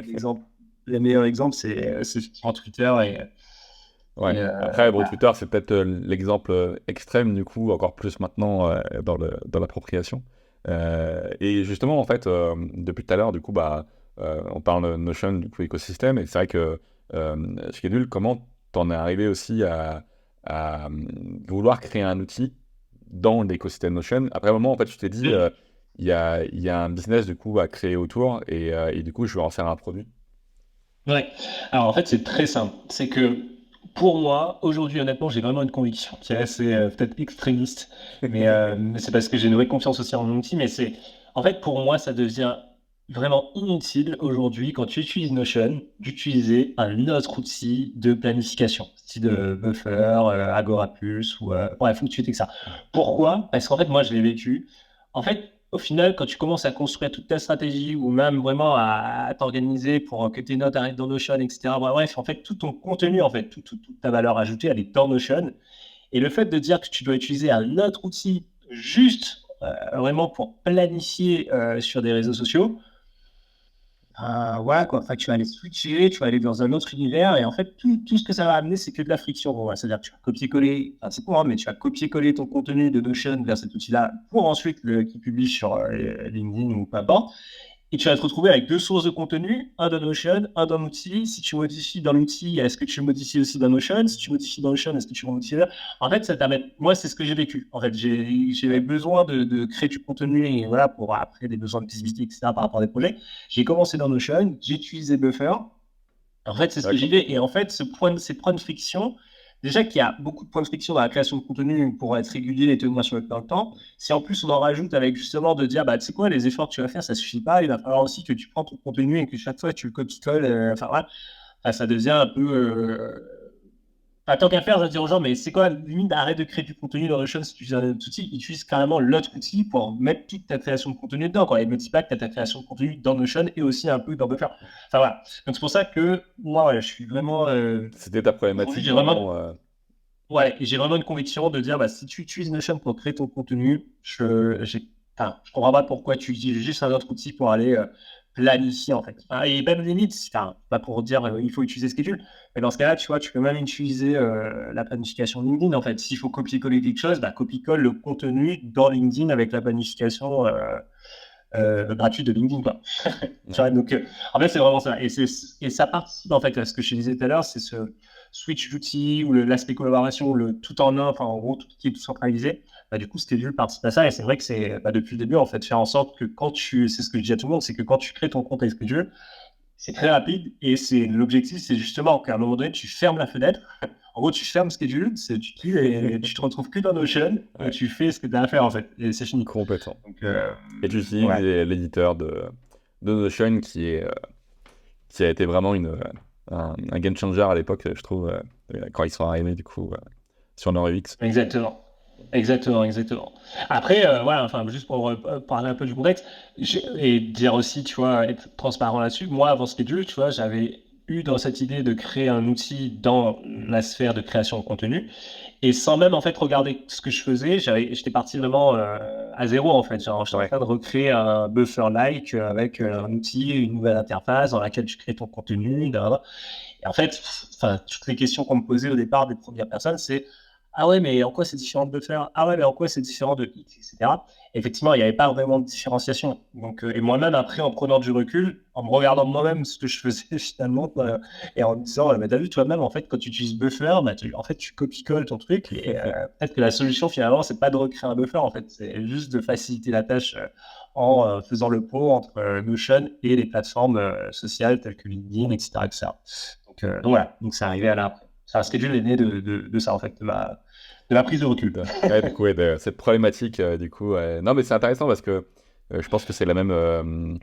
L'exemple, le meilleur exemple, c'est sur Twitter Ouais. et Après, bon, voilà. Twitter, c'est peut-être l'exemple extrême, du coup, encore plus maintenant dans l'appropriation. Et justement, en fait, depuis tout à l'heure, du coup, bah, on parle de Notion, du coup, écosystème, et c'est vrai que Schedule, comment t'en es arrivé aussi à vouloir créer un outil dans l'écosystème Notion? Après un moment, en fait, tu t'es dit, il y a un business, du coup, à créer autour, et du coup, je vais en faire un produit. Ouais. Alors en fait, c'est très simple. C'est que pour moi, aujourd'hui, honnêtement, j'ai vraiment une conviction qui est assez peut-être extrémiste, mais c'est parce que j'ai une vraie confiance aussi en mon outil. Mais en fait, pour moi, ça devient vraiment inutile aujourd'hui, quand tu utilises Notion, d'utiliser un autre outil de planification, style Buffer, Agora Pulse, ou bref, ou tu fais que ça. Pourquoi? Parce qu'en fait, moi, je l'ai vécu. En fait, au final, quand tu commences à construire toute ta stratégie ou même vraiment à t'organiser pour que tes notes arrivent dans Notion, etc. Bref, en fait, tout ton contenu, en fait, toute ta valeur ajoutée, elle est dans Notion. Et le fait de dire que tu dois utiliser un autre outil juste vraiment pour planifier sur des réseaux sociaux, voilà quoi. Enfin, tu vas aller switcher, tu vas aller dans un autre univers et en fait, tout ce que ça va amener, c'est que de la friction. Bon, ouais, c'est-à-dire que tu vas copier-coller, enfin, c'est court, hein, mais tu vas copier-coller ton contenu de Notion vers cet outil-là pour ensuite qu'il publie sur LinkedIn ou peu importe. Et tu vas te retrouver avec deux sources de contenu, un dans Notion, un dans l'outil. Si tu modifies dans l'outil, est-ce que tu modifies aussi dans Notion? Si tu modifies dans Notion, est-ce que tu modifies là? En fait, ça t'amène. Moi, c'est ce que j'ai vécu. En fait, j'avais besoin de créer du contenu et voilà, pour après des besoins de visibilité, etc. par rapport à des projets. J'ai commencé dans Notion, j'ai utilisé Buffer. En fait, c'est ce que j'y D'accord. vais. Et en fait, ces points de friction, déjà qu'il y a beaucoup de points de friction dans la création de contenu pour être régulier et tenir sur le temps, si en plus on en rajoute avec justement de dire, bah, tu sais quoi, les efforts que tu vas faire, ça suffit pas, il va falloir aussi que tu prends ton contenu et que chaque fois tu le copies-colles, enfin voilà. Enfin, ça devient un peu. Tant qu'à faire, je vais dire aux gens, mais c'est quoi, limite, arrête de créer du contenu dans Notion si tu utilises un autre outil, utilise carrément l'autre outil pour mettre toute ta création de contenu dedans, quoi. Et me dis pas que tu as ta création de contenu dans Notion et aussi un peu dans Buffer. Enfin voilà. Donc c'est pour ça que moi, ouais, je suis vraiment. C'était ta Aujourd'hui, problématique, j'ai vraiment. vraiment. Ouais, et j'ai vraiment une conviction de dire, bah, si tu utilises Notion pour créer ton contenu, je comprends pas pourquoi tu utilises juste un autre outil pour aller planifier, en fait. Et même limite, enfin, pas pour dire il faut utiliser Schedule, mais dans ce cas-là, tu vois, tu peux même utiliser la planification LinkedIn, en fait. S'il faut copier-coller quelque chose, bah, copie-colle le contenu dans LinkedIn avec la planification gratuit de LinkedIn, quoi. Tu vois, donc, en fait, c'est vraiment ça. Et ça participe, en fait, à ce que je te disais tout à l'heure, c'est ce switch d'outils ou l'aspect collaboration, le tout en un, enfin, en gros, tout qui est tout centralisé. Bah, du coup, Schedule participe à ça. Et c'est vrai que c'est, bah, depuis le début, en fait, faire en sorte que c'est ce que je dis à tout le monde, c'est que quand tu crées ton compte avec Schedule, c'est très rapide et l'objectif, c'est justement qu'à un moment donné, tu fermes la fenêtre. En gros, tu fermes Schedule, tu cliques et tu te retrouves que dans Notion et Ouais, tu fais ce que tu as à faire, en fait. Et c'est fini. complètement. Donc, Et tu utilises ouais. l'éditeur de Notion qui a été vraiment un game changer à l'époque, je trouve, quand ils sont arrivés du coup sur leur UX. Exactement. Exactement, exactement. Après, voilà, enfin, juste pour parler un peu du contexte, et dire aussi, tu vois, être transparent là-dessus, moi, avant Schedule, tu vois, j'avais eu dans cette idée de créer un outil dans la sphère de création de contenu, et sans même, en fait, regarder ce que je faisais, j'étais parti vraiment à zéro, en fait. Genre, j'étais en Ouais. train de recréer un buffer-like avec un outil, une nouvelle interface dans laquelle tu crées ton contenu, blablabla. Et en fait, enfin, toutes les questions qu'on me posait au départ des premières personnes, c'est ah ouais, mais en quoi c'est différent de Buffer? Ah ouais, mais en quoi c'est différent de X, etc. Effectivement, il n'y avait pas vraiment de différenciation. Donc, et moi-même, après, en prenant du recul, en me regardant moi-même ce que je faisais finalement, et en me disant, bah, t'as vu toi-même, en fait, quand tu utilises Buffer, bah, en fait, tu copie-colles ton truc. Et peut-être que la solution, finalement, c'est pas de recréer un buffer, en fait, c'est juste de faciliter la tâche en faisant le pont entre Notion et les plateformes sociales telles que LinkedIn, etc. etc. Donc voilà, donc c'est arrivé à la. Ça, Schedule est né de ça, en fait, de ma prise de recul. Ouais, du coup, ouais, cette problématique, du coup, non, mais c'est intéressant parce que je pense que c'est la même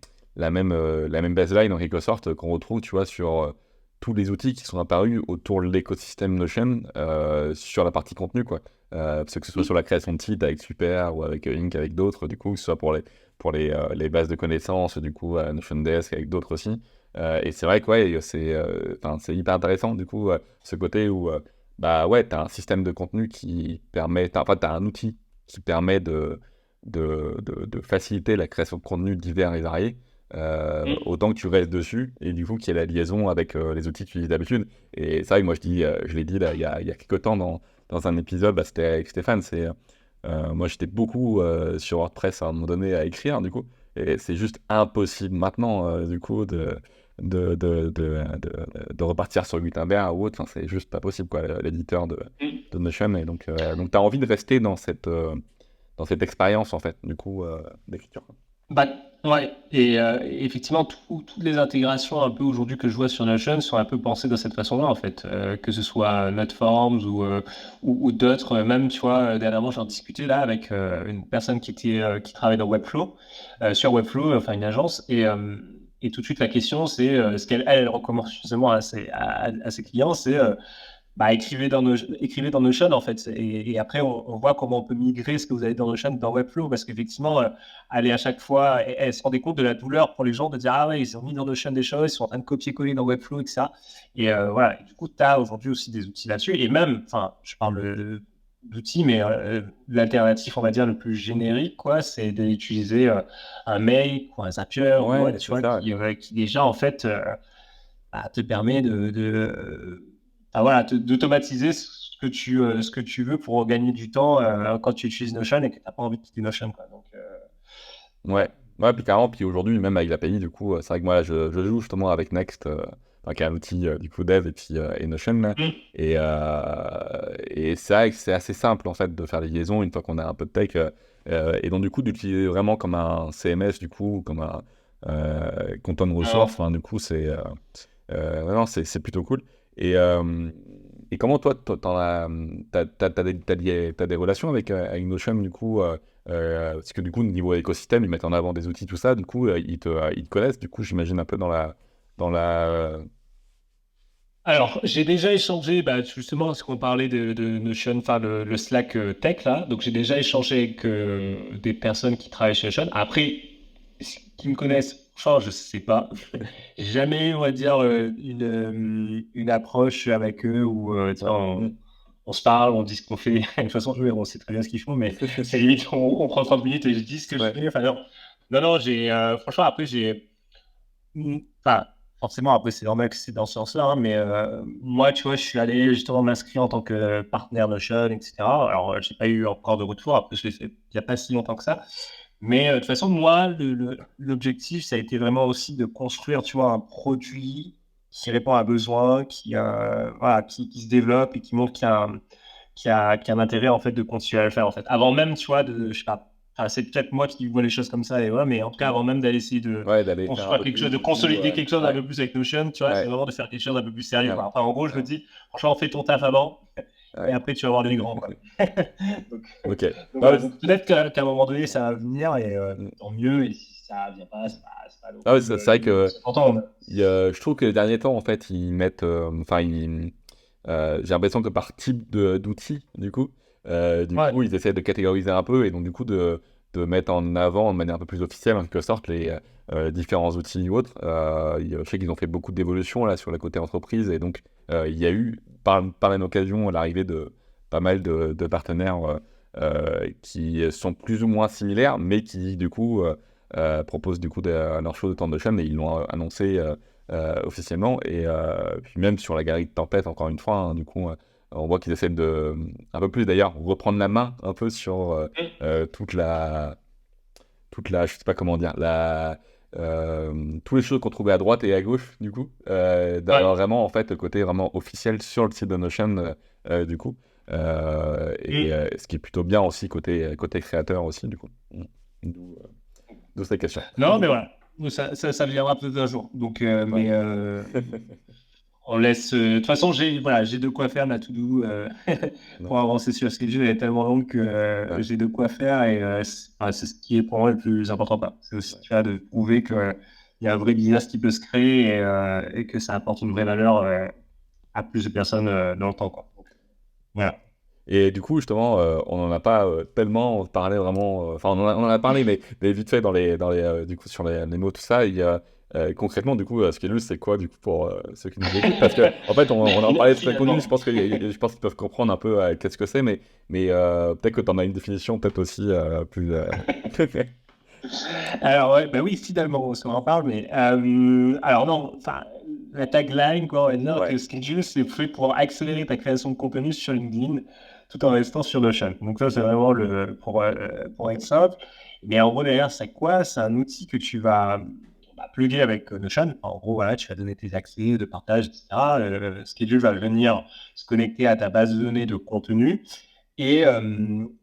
baseline en quelque sorte qu'on retrouve, tu vois, sur tous les outils qui sont apparus autour de l'écosystème Notion sur la partie contenu, quoi. Parce que ce soit sur la création de sites avec Super ou avec Inc, avec d'autres, du coup, que ce soit pour les bases de connaissances, du coup, Notion Desk avec d'autres aussi. Et c'est vrai que, ouais, c'est hyper intéressant, du coup, ce côté où bah ouais, tu as un système de contenu qui permet, enfin, tu as un outil qui permet de faciliter la création de contenu divers et variés, Mm. autant que tu restes dessus, et du coup, qu'il y ait la liaison avec les outils que tu utilises d'habitude. Et ça, moi, je l'ai dit là, il y a quelques temps dans un épisode, bah, c'était avec Stéphane, moi, j'étais beaucoup sur WordPress à un moment donné à écrire, du coup, et c'est juste impossible maintenant, du coup, de repartir sur Gutenberg ou autre. Enfin, c'est juste pas possible, quoi, l'éditeur Mm. de Notion. Et donc tu as envie de rester dans cette expérience, en fait, du coup, d'écriture, quoi. Bah, ouais, et effectivement, toutes les intégrations un peu aujourd'hui que je vois sur Notion sont un peu pensées de cette façon-là, en fait, que ce soit Notforms ou d'autres, même, tu vois, dernièrement, j'en discutais là avec une personne qui travaille dans Webflow, sur Webflow, enfin une agence, et tout de suite la question, c'est ce elle recommande justement à ses clients, c'est bah, écrivez dans Notion, en fait. Et après, on voit comment on peut migrer ce que vous avez dans Notion dans Webflow, parce qu'effectivement, aller à chaque fois, elle se rendait compte de la douleur pour les gens de dire, ah ouais, ils ont mis dans Notion des choses, ils sont en train de copier-coller dans Webflow, etc. Et voilà. Et du coup, tu as aujourd'hui aussi des outils là-dessus. Et même, enfin, je parle d'outils, mais l'alternative, on va dire, le plus générique, quoi, c'est d'utiliser un Make ou un Zapier ou Ouais, autre, tu c'est vois, ça. Ouais. qui déjà, en fait, bah, te permet enfin, voilà, d'automatiser ce que tu veux pour gagner du temps quand tu utilises Notion et que tu n'as pas envie de quitter Notion, quoi. Donc, Ouais, ouais. ouais, puis carrément, puis aujourd'hui, même avec l'API, du coup, c'est vrai que moi, là, je joue justement avec Next, enfin, qui est un outil du coup dev et puis et Notion, là. Mm. Et c'est vrai que c'est assez simple en fait de faire les liaisons une fois qu'on a un peu de tech, et donc du coup d'utiliser vraiment comme un CMS, du coup, comme un content resource, Alors, enfin, du coup, ouais, non, c'est plutôt cool. Et, euh, et comment toi, t'as des relations avec Notion, du coup, parce que du coup, niveau écosystème, ils mettent en avant des outils, tout ça, du coup, ils te connaissent, du coup, j'imagine un peu dans la... j'ai déjà échangé, bah, justement, parce qu'on parlait de Notion, enfin le Slack Tech, là. Donc, j'ai déjà échangé avec des personnes qui travaillent chez Notion. Après, qui me connaissent, franchement, je sais pas. J'ai jamais, on va dire, une approche avec eux où tu vois, on se parle, on dit ce qu'on fait. De toute façon, on sait très bien ce qu'ils font, mais c'est limite, on prend 30 minutes et je dis ce que je Ouais. fais. Enfin, non, non, non, franchement, après, enfin, forcément, après, c'est normal que c'est dans ce sens-là, hein, mais moi, tu vois, je suis allé justement m'inscrire en tant que partenaire Notion, etc. Alors, j'ai pas eu encore de retour, après, je l'ai fait il n'y a pas si longtemps que ça. Mais de toute façon, moi, l'objectif, ça a été vraiment aussi de construire, tu vois, un produit qui répond à un besoin, voilà, qui se développe et qui montre qu'il y a un intérêt, en fait, de continuer à le faire, en fait. Avant même, tu vois, je sais pas, enfin, c'est peut-être moi qui vois les choses comme ça, et ouais, mais en tout cas, avant même d'aller essayer de Ouais, d'aller faire un construire peu quelque chose, plus, de du coup, consolider quelque chose un ouais, peu plus avec Notion, tu vois, c'est ouais, vraiment de faire quelque chose un peu plus sérieux, ouais, quoi. Enfin, en gros, je me ouais, dis, franchement, fais ton taf avant, et ouais. après, tu vas voir les grands, quoi. Donc, Ok. donc Ah, voilà, donc peut-être qu'à un moment donné, ça va venir, et mm. tant mieux, et si ça vient pas, c'est pas non Ah ouais, plus c'est vrai le que plus important. je trouve que les derniers temps, en fait, ils mettent, enfin, j'ai l'impression que par type d'outils, du Ouais, coup, ils essaient de catégoriser un peu et donc du coup de mettre en avant de manière un peu plus officielle, en quelque sorte, les différents outils ou autres. Je sais qu'ils ont fait beaucoup d'évolutions là sur le côté entreprise et donc il y a eu par la même occasion l'arrivée de pas mal de partenaires qui sont plus ou moins similaires, mais qui du coup proposent du coup leur show de temps de chaîne et ils l'ont annoncé officiellement. Et puis même sur la galerie de Tempête, encore une fois, hein, du coup, on voit qu'ils essaient de, un peu plus d'ailleurs, reprendre la main un peu sur je sais pas comment dire, tous les choses qu'on trouvait à droite et à gauche, du coup, ouais. d'avoir vraiment, en fait, le côté vraiment officiel sur le site de Notion, du coup. Ce qui est plutôt bien aussi côté créateur aussi, du coup. D'où d'où cette question. Non, mais voilà. Ça viendra peut-être un jour. Donc, Ouais. mais on laisse. De toute façon, j'ai de quoi faire. Ma to-do Non. pour avancer sur ce schedule, elle est tellement longue que Ouais. j'ai de quoi faire et c'est ce qui est pour moi le plus important, quoi. C'est aussi, Ouais. tu vois, de prouver qu'il y a un vrai business qui peut se créer et que ça apporte une vraie valeur à plus de personnes dans le temps, quoi. Donc, voilà. Et du coup, justement, on n'en a pas tellement parlé vraiment. Enfin, on en a parlé, mais vite fait du coup, sur les mots, tout ça. Concrètement, du coup, Schedule, c'est quoi, du coup, pour ceux qui nous écoutent? Parce que, en fait, on en parlait de très connu. Je Finalement. pense je pense qu'ils peuvent comprendre un peu qu'est-ce que c'est, mais peut-être que tu en as une définition, peut-être aussi plus. Alors, ouais, bah oui, finalement, on s'en parle, mais alors non, enfin, la tagline, quoi, ouais, non, que Ouais. Schedule, c'est fait pour accélérer ta création de contenu sur LinkedIn tout en restant sur Notion. Donc, ça, c'est vraiment pour être simple. Mais en gros, derrière, c'est quoi? C'est un outil que tu vas plugger avec Notion. En gros, voilà, tu vas donner tes accès de partage, etc. Schedule va venir se connecter à ta base de données de contenu. Et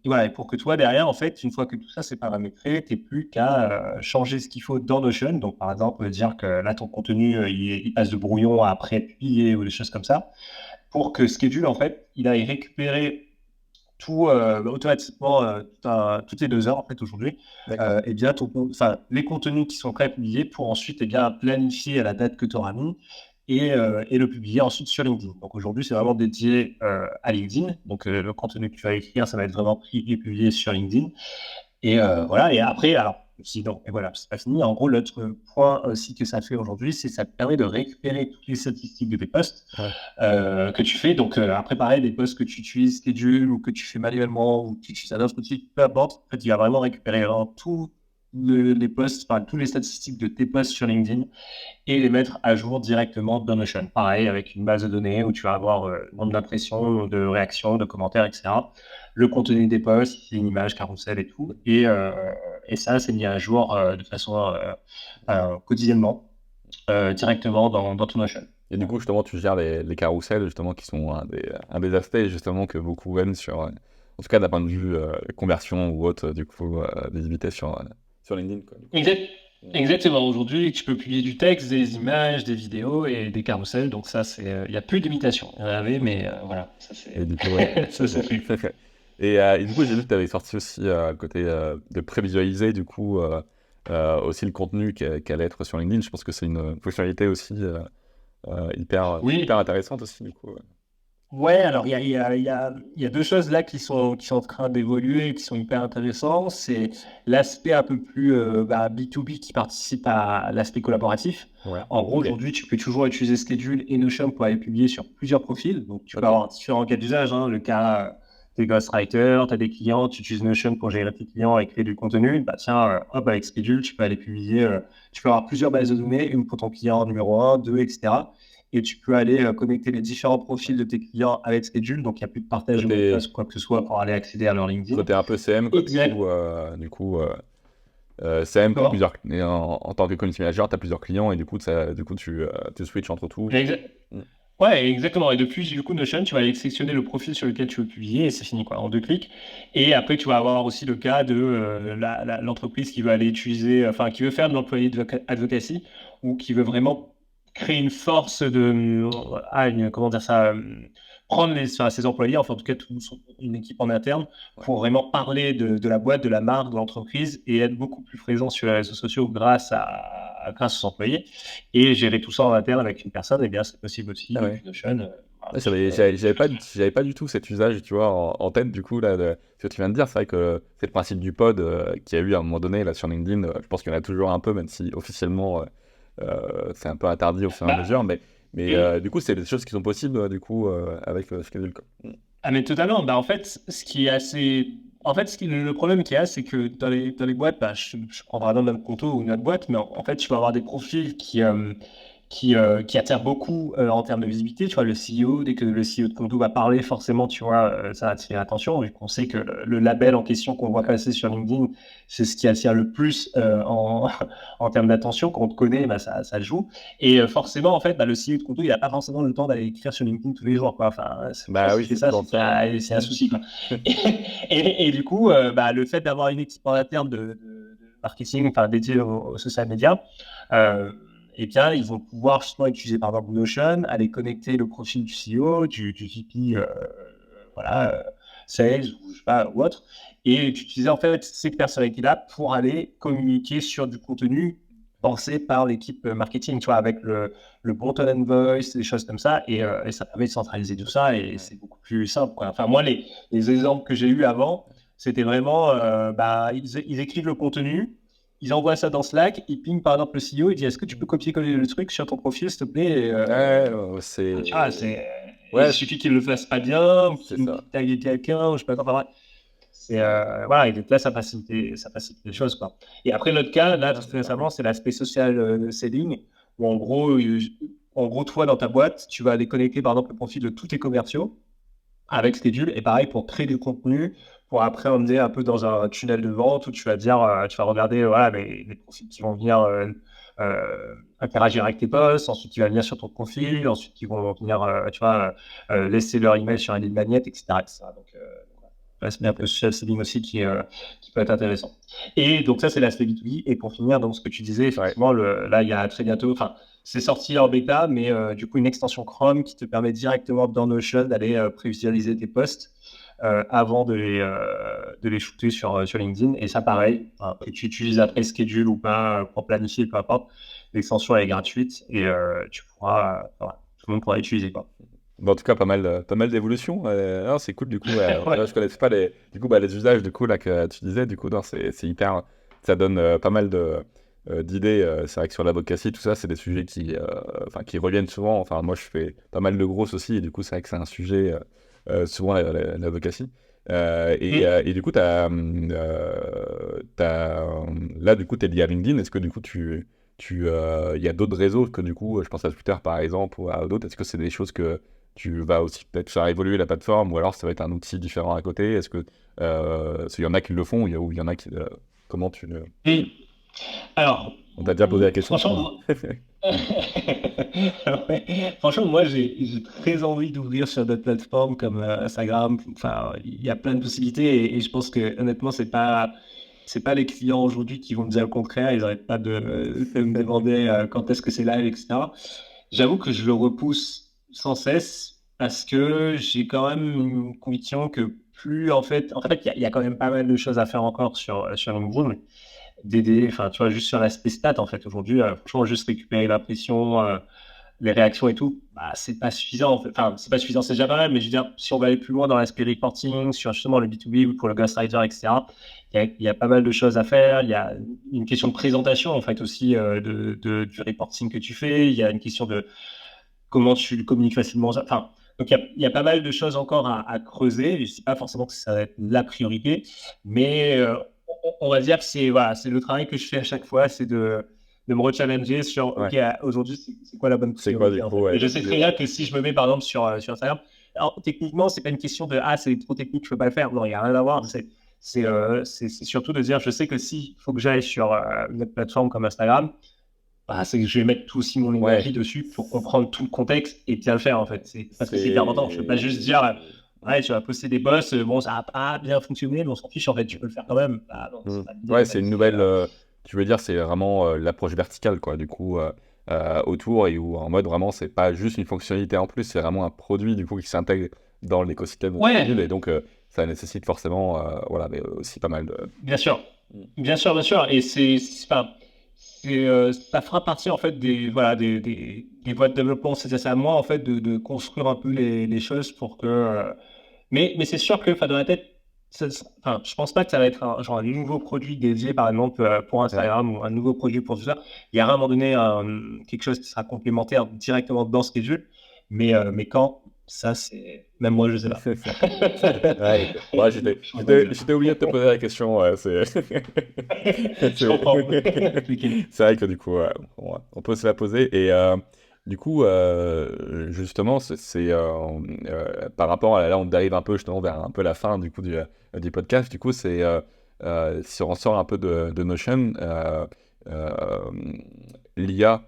voilà, et pour que toi, derrière, en fait, une fois que tout ça c'est paramétré, tu n'es plus qu'à changer ce qu'il faut dans Notion. Donc, par exemple, dire que là, ton contenu, il passe de brouillon à pré-publié ou des choses comme ça, pour que Schedule, en fait, il aille récupérer tout automatiquement toutes les 2 heures, en fait, aujourd'hui, D'accord. et bien, les contenus qui sont pré-publiés pour ensuite, bien, planifier à la date que tu auras mis et le publier ensuite sur LinkedIn. Donc aujourd'hui, c'est vraiment dédié à LinkedIn. Donc le contenu que tu vas écrire, ça va être vraiment pris et publié sur LinkedIn. Et voilà. Et après, alors, sinon, et voilà, c'est pas fini. En gros, l'autre point aussi que ça fait aujourd'hui, c'est que ça te permet de récupérer toutes les statistiques de tes posts Ouais. que tu fais. Donc, à préparer des posts que tu utilises Schedule ou que tu fais manuellement ou que tu utilises un autre outil, peu importe. En fait, il va vraiment récupérer tous les posts, enfin, tous les statistiques de tes posts sur LinkedIn et les mettre à jour directement dans Notion. Pareil, avec une base de données où tu vas avoir le nombre d'impressions, de réactions, de commentaires, etc. Le contenu des posts, une image, carrousel et tout. Et ça, c'est mis à jour de façon quotidiennement, directement dans ton Notion. Et du coup, justement, tu gères les carousels, justement, qui sont un des aspects, justement, que beaucoup aiment en tout cas, d'un point de vue conversion ou autre, du coup, visibilité sur LinkedIn, quoi, du coup. Exact. Exactement. Aujourd'hui, tu peux publier du texte, des images, des vidéos et des carousels. Donc ça, il n'y a plus d'imitation. Il y en avait, mais voilà, ça Et c'est, du coup, ouais. ça c'est plus. Et du coup, j'ai vu que tu avais sorti aussi le côté de prévisualiser, du coup, aussi le contenu qui allait être sur LinkedIn. Je pense que c'est une fonctionnalité aussi hyper Oui, intéressante aussi, du coup. Ouais. ouais, alors il y a deux choses là qui sont en train d'évoluer et qui sont hyper intéressantes. C'est l'aspect un peu plus B2B qui participe à l'aspect collaboratif. Ouais. En gros, Ok. aujourd'hui, tu peux toujours utiliser Schedule et Notion pour aller publier sur plusieurs profils. Donc, tu peux Ok. avoir différents cas d'usage, hein. Le cas des ghostwriters, tu as des clients, tu utilises Notion pour gérer tes clients et créer du contenu. Bah, tiens, hop, avec Schedule, tu peux aller publier, tu peux avoir plusieurs bases de données, une pour ton client numéro un, deux, etc. Et tu peux aller connecter les différents profils de tes clients avec Schedule. Donc, il n'y a plus de partage de mots de Côté, passe ou quoi que ce soit pour aller accéder à leur LinkedIn. côté un peu CM, quoi, Exact. du coup. c'est même Comment? en tant que community manager, tu as plusieurs clients et du coup, tu switches entre tout. Exa- Mm. Ouais, exactement. Et depuis, du coup, Notion, tu vas aller sélectionner le profil sur lequel tu veux publier et c'est fini, quoi, en 2 clics. Et après, tu vas avoir aussi le cas de l'entreprise qui veut aller utiliser, enfin, qui veut faire de l'employé advocacy ou qui veut vraiment créer une force comment dire ça, prendre enfin, ses employés, enfin, en tout cas, une équipe en interne Ouais. pour vraiment parler de la boîte, de la marque, de l'entreprise et être beaucoup plus présent sur les réseaux sociaux grâce aux employés et gérer tout ça en interne avec une personne, eh bien, c'est possible aussi Ah depuis ouais. Notion. Ouais, Tu peux, j'avais pas du tout cet usage, tu vois, en tête, du coup, là, ce que tu viens de dire. C'est vrai que c'est le principe du pod qu'il y a eu à un moment donné, là, sur LinkedIn. Je pense qu'il y en a toujours un peu, même si officiellement, c'est un peu interdit au fur et à mesure. bah, Mais du coup, c'est des choses qui sont possibles, du coup, avec le schedule, quoi. ah, mais totalement. Bah, en fait, ce qui est assez. En fait, le problème qu'il y a, c'est que dans les boîtes, bah, je prends par exemple notre Conto ou notre boîte, mais en fait, tu vas avoir des profils qui attirent beaucoup en termes de visibilité. Tu vois, le CEO, dès que le CEO de Conto va parler, forcément, tu vois, ça va attirer l'attention. Vu qu'on sait que le label en question qu'on voit passer sur LinkedIn, c'est ce qui attire le plus en termes d'attention. Quand on te connaît, bah, ça joue. Et forcément, en fait, bah, le CEO de Conto, il n'a pas forcément le temps d'aller écrire sur LinkedIn tous les jours, quoi. Enfin, Bah oui, s'il fait c'est ça, toujours c'est ça, ouais. c'est un souci, quoi. Et, et du coup, bah, le fait d'avoir une équipe en interne de marketing, enfin, dédiée aux social media, eh bien, ils vont pouvoir justement utiliser par exemple Notion, aller connecter le profil du CEO, du VP, voilà, sales ou je sais pas, ou autre, et utiliser en fait ces personnalités-là pour aller communiquer sur du contenu pensé par l'équipe marketing, tu vois, avec le bon tone and voice, des choses comme ça, et ça permet de centraliser tout ça, et Ouais. c'est beaucoup plus simple, quoi. Enfin, moi, les exemples que j'ai eus avant, c'était vraiment, bah, ils écrivent le contenu, ils envoient ça dans Slack, ils pingent par exemple le CEO, il dit est-ce que tu peux copier-coller le truc sur ton profil, s'il te plaît? Ouais, Tu vois, il ouais, suffit qu'il le fasse pas bien, ou c'est qu'il ça. tague quelqu'un, ou je sais pas quoi. Enfin, bref. Voilà, et donc là, ça facilite les choses, quoi. Et après, notre cas, là, Ah, tout c'est ça. récemment, c'est l'aspect social selling, où en gros, toi, dans ta boîte, tu vas aller connecter, par exemple, le profil de tous tes commerciaux avec Schedule, et pareil, pour créer du contenu, pour après emmener un peu dans un tunnel de vente où tu vas dire, tu vas regarder, voilà, les profils qui vont venir interagir avec tes posts, ensuite qui vont venir sur ton profil, ensuite qui vont venir, tu vois, laisser leur email sur un lead magnet, etc., etc. Donc, l'aspect un peu social selling aussi qui peut être intéressant. Et donc, ça, c'est l'aspect B2B. Et pour finir, donc, ce que tu disais, Ouais. effectivement, là, il y a très bientôt, enfin, c'est sorti en bêta, mais du coup, une extension Chrome qui te permet directement dans Notion d'aller prévisualiser tes posts avant de les shooter sur LinkedIn. Et ça, pareil, hein, que tu utilises après Schedule ou pas pour planifier, peu importe, l'extension elle est gratuite et tu pourras, voilà, tout le monde pourra l'utiliser, quoi. Bon, en tout cas, pas mal d'évolutions. Non, c'est cool, du coup. Ouais. Là, je connaissais pas du coup, bah, les usages, du coup, là, que tu disais. Du coup, non, c'est hyper. Ça donne pas mal d'idées. C'est vrai que sur l'advocacy, tout ça, c'est des sujets enfin, qui reviennent souvent. Enfin, moi, je fais pas mal de grosses aussi. Et du coup, c'est vrai que c'est un sujet, souvent, l'advocacy. Et du coup, là, du coup, tu es lié à LinkedIn. Est-ce que, du coup, il y a d'autres réseaux que, du coup, je pense à Twitter, par exemple, ou à d'autres. Est-ce que c'est des choses que tu vas aussi peut-être faire évoluer la plateforme, ou alors ça va être un outil différent à côté? Est-ce que il y en a qui le font, ou il y en a qui comment tu le... Et alors, On t'a déjà posé la question, franchement, sûrement. ouais. Franchement, moi, j'ai très envie d'ouvrir sur d'autres plateformes comme Instagram. Enfin, il y a plein de possibilités et je pense que honnêtement, c'est pas les clients aujourd'hui qui vont me dire le contraire. Ils n'arrêtent pas de me demander quand est-ce que c'est live, etc. J'avoue que je le repousse sans cesse parce que j'ai quand même une conviction que plus en fait, il y a quand même pas mal de choses à faire encore sur LinkedIn d'aider, enfin, tu vois, juste sur l'aspect stat, en fait, aujourd'hui, franchement, juste récupérer l'impression, les réactions et tout, bah, c'est pas suffisant, en fait. Enfin, c'est pas suffisant, c'est déjà pas mal, mais je veux dire, si on va aller plus loin dans l'aspect reporting, sur justement le B2B ou pour le Ghostwriter, etc., il y a pas mal de choses à faire. Il y a une question de présentation, en fait, aussi, du reporting que tu fais. Il y a une question de comment tu le communiques facilement. Enfin, donc, il y a pas mal de choses encore à creuser. Je ne dis pas forcément que ça va être la priorité, mais on va dire que c'est le travail que je fais à chaque fois, c'est de me rechallenger sur, OK, Ouais. aujourd'hui, c'est quoi la bonne C'est quoi, du priorité, en coup, fait. ouais, Et je sais très bien que si je me mets, par exemple, sur Instagram, alors techniquement, c'est pas une question de, c'est trop technique, je peux pas le faire. Non, il n'y a rien à voir. C'est surtout de dire, je sais que s'il faut que j'aille sur une autre plateforme comme Instagram, bah, c'est que je vais mettre tout aussi mon énergie dessus pour comprendre tout le contexte et bien le faire en fait. Parce que c'est hyper important. Je ne peux pas juste dire, ouais, tu vas poster des posts, bon, ça n'a pas bien fonctionné, mais on s'en fiche en fait, tu peux le faire quand même. Bah, non, c'est pas l'idée, en Ouais, fait. c'est une nouvelle. Tu veux dire, c'est vraiment l'approche verticale, quoi, du coup, autour et où en mode vraiment, c'est pas juste une fonctionnalité en plus, c'est vraiment un produit, du coup, qui s'intègre dans l'écosystème mobile Ouais, et donc ça nécessite forcément, voilà, mais aussi pas mal de. bien sûr. Mm. Bien sûr, bien sûr. Et ça fera partie en fait voilà, des voies de développement. C'est à moi en fait de construire un peu les choses pour que. Mais c'est sûr que, enfin, dans la tête, enfin, je pense pas que ça va être genre un nouveau produit dédié, par exemple, pour Ouais. Instagram ou un nouveau produit pour tout ça. Il y a à un moment donné quelque chose qui sera complémentaire directement dans ce schedule. Mais quand, ça, c'est. Même moi, je sais pas. Ouais, ouais, j'étais obligé de te poser la question. Ouais, Je comprends. c'est vrai que du coup, on peut se la poser. Et du coup, justement, par rapport à là, on dérive un peu justement vers un peu la fin du coup du podcast. Du coup, si on sort un peu de Notion, euh, l'IA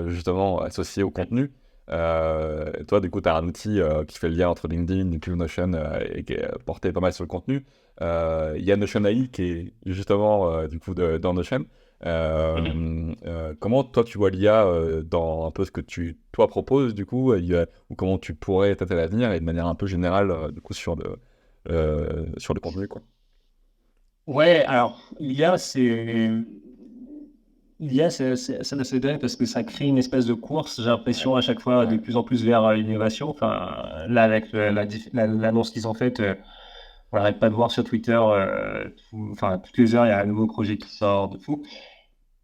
justement associée au contenu. Toi, du coup, tu as un outil qui fait le lien entre LinkedIn et Notion et qui est porté pas mal sur le contenu. Il y a Notion AI qui est justement du coup dans Notion. Comment toi tu vois l'IA dans un peu ce que tu toi proposes du coup ou comment tu pourrais peut-être à l'avenir et de manière un peu générale du coup sur le contenu quoi. Ouais, alors, c'est assez dingue parce que ça crée une espèce de course, j'ai l'impression, à chaque fois, de plus en plus vers l'innovation. Enfin, là, avec l'annonce qu'ils ont faite, on n'arrête pas de voir sur Twitter, enfin, toutes les heures, il y a un nouveau projet qui sort de fou.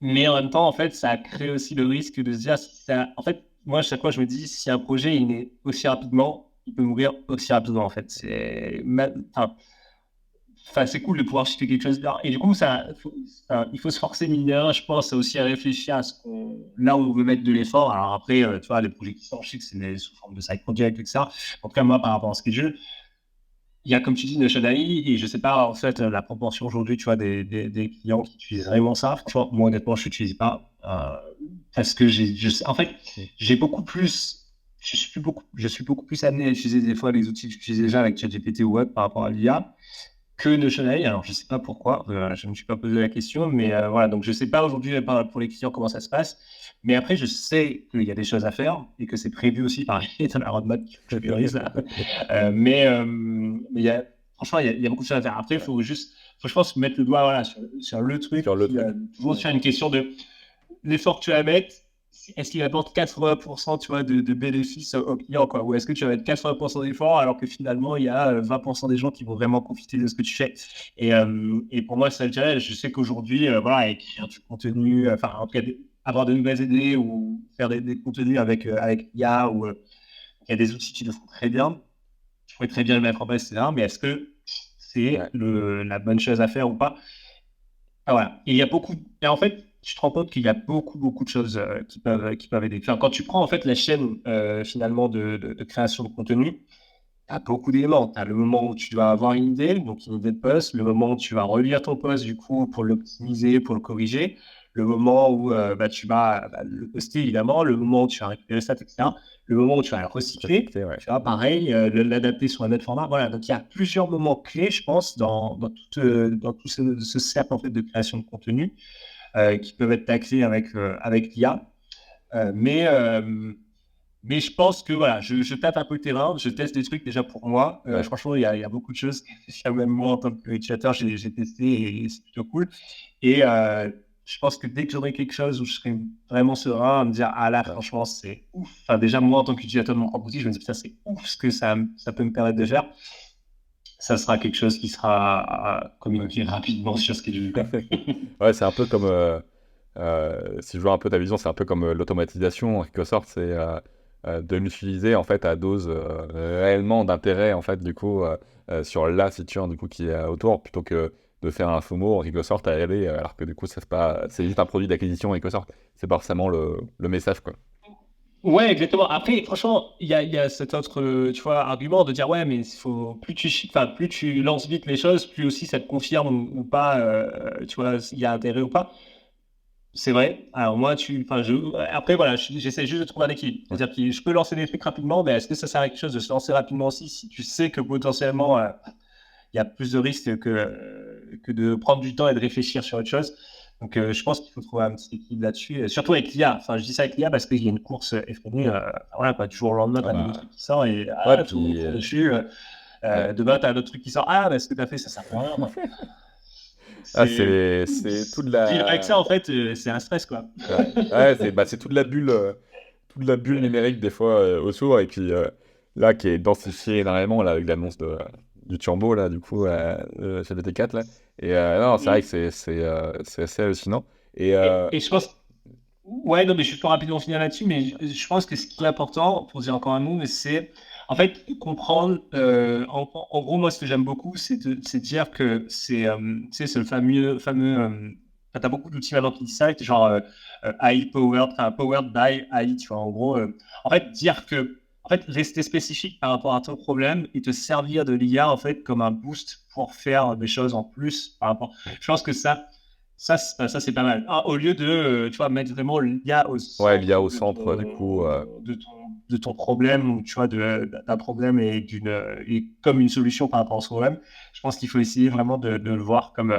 Mais en même temps, en fait, ça crée aussi le risque de se dire, si ça, en fait, moi, à chaque fois, je me dis, si un projet, il naît aussi rapidement, il peut mourir aussi rapidement, en fait. Enfin, c'est cool de pouvoir shifter quelque chose là. Et du coup, il faut se forcer, mine de rien, je pense, aussi à réfléchir à là où on veut mettre de l'effort. Alors après, tu vois, les projets qui sortent, je sais que sous forme de side project, etc. En tout cas, moi, par rapport à ce que je il y a, comme tu dis, Notion AI, et je sais pas, en fait, la proportion aujourd'hui, tu vois, des clients qui utilisent vraiment ça. Franchement, moi, honnêtement, je n'utilise pas. Parce que en fait, j'ai beaucoup plus, je suis beaucoup plus amené à utiliser des fois les outils que j'utilise déjà avec ChatGPT ou autre par rapport à l'IA que Notion AI. Alors, je ne sais pas pourquoi, je ne me suis pas posé la question, mais voilà, donc je ne sais pas aujourd'hui pour les clients comment ça se passe. Mais après, je sais qu'il y a des choses à faire et que c'est prévu aussi par dans la roadmap que je priorise là. Mais franchement, il y a beaucoup de choses à faire. Après, il faut, je pense, mettre le doigt voilà, sur le truc Sur le qui truc. toujours sur une question de l'effort que tu vas mettre. Est-ce qu'il apporte 80% tu vois, de bénéfices au client quoi? Ou est-ce que tu vas mettre 80% d'efforts alors que finalement, il y a 20% des gens qui vont vraiment profiter de ce que tu fais? Et pour moi, c'est le challenge. Je sais qu'aujourd'hui, voilà, écrire du contenu, enfin, en tout cas, avoir de nouvelles idées ou faire des contenus avec IA ou il y a des outils qui le font très bien. Je pourrais très bien le mettre en place, etc. Mais est-ce que c'est Ouais. la bonne chose à faire ou pas? Ah, voilà. Et il y a beaucoup. Et en fait, tu te rends compte qu'il y a beaucoup, beaucoup de choses qui peuvent aider. Enfin, quand tu prends en fait la chaîne finalement de création de contenu, tu as beaucoup d'éléments. Tu as le moment où tu dois avoir une idée, donc une idée de post, le moment où tu vas relire ton post du coup pour l'optimiser, pour le corriger, le moment où tu vas le poster évidemment, le moment où tu vas récupérer ça, etc. Le moment où tu vas le recycler, Respecté, ouais. tu vois, pareil, l'adapter sur un autre format. Voilà, donc il y a plusieurs moments clés, je pense, dans tout ce cercle en fait, de création de contenu qui peuvent être taclés avec l'IA. Mais je pense que voilà, je tape un peu le terrain, je teste des trucs déjà pour moi. Ouais. Franchement, il y a beaucoup de choses. Même moi, en tant qu'utilisateur, j'ai testé et c'est plutôt cool. Et je pense que dès que j'aurai quelque chose où je serai vraiment serein à me dire, ah là, Ouais. franchement, c'est ouf. Enfin, déjà, moi, en tant qu'utilisateur de mon propre outil, je me dis, ça, c'est ouf ce que ça peut me permettre de faire. Ça sera quelque chose qui sera communiqué rapidement sur ce qui est du cas. Ouais, c'est un peu comme, si je vois un peu ta vision, c'est un peu comme l'automatisation en quelque sorte, c'est de l'utiliser en fait à dose réellement d'intérêt en fait du coup sur la feature du coup qui est autour plutôt que de faire un FOMO en quelque sorte à aller alors que du coup c'est juste un produit d'acquisition en quelque sorte, c'est pas forcément le message quoi. Ouais, exactement. Après, franchement, il y a cet autre, tu vois, argument de dire, ouais, mais il faut, plus tu lances vite les choses, plus aussi ça te confirme ou pas, tu vois, s'il y a intérêt ou pas. C'est vrai. Alors moi, après, voilà, j'essaie juste de trouver un équilibre. Ouais. C'est-à-dire que je peux lancer des trucs rapidement, mais est-ce que ça sert à quelque chose de se lancer rapidement aussi si tu sais que potentiellement, il y a plus de risques que de prendre du temps et de réfléchir sur autre chose. Donc, je pense qu'il faut trouver un petit équilibre là-dessus, surtout avec l'IA. Enfin, je dis ça avec l'IA parce qu'il y a une course effrénée. Voilà, quoi, du jour au lendemain, tu Ah as un nouveau truc bah, qui sort et ouais, tout le monde puis, court dessus. ouais. Demain, tu as un autre truc qui sort. Ah, bah, ce que tu as fait, ça sert à rien. Enfin, Ah, c'est c'est toute vivre avec ça, la. en fait, c'est un stress, quoi. Ouais, ouais, c'est toute la bulle numérique des fois autour, et puis là qui est densifiée énormément là, avec l'annonce du Turbo là, du coup, GPT-4 là. Et non, c'est vrai que Mm. c'est assez hallucinant. Et Et je pense, ouais, non, mais je vais pas rapidement finir là-dessus, mais je pense que ce qui est important, pour dire encore un mot, mais c'est en fait comprendre. En gros, moi, ce que j'aime beaucoup, c'est de dire que tu sais, c'est le fameux. Enfin, t'as beaucoup d'outils maintenant qui disent ça, genre AI powered, enfin, powered by AI, tu vois. En gros, en fait, dire que, en fait, rester spécifique par rapport à ton problème et te servir de l'IA en fait comme un boost pour faire des choses en plus par rapport. Je pense que ça, c'est pas mal. Ah, au lieu de, tu vois, mettre vraiment l'IA au ouais, l'IA centre au centre, du coup, de ton problème, ou tu vois, d'un problème et comme une solution par rapport à ce problème, je pense qu'il faut essayer vraiment de le voir comme.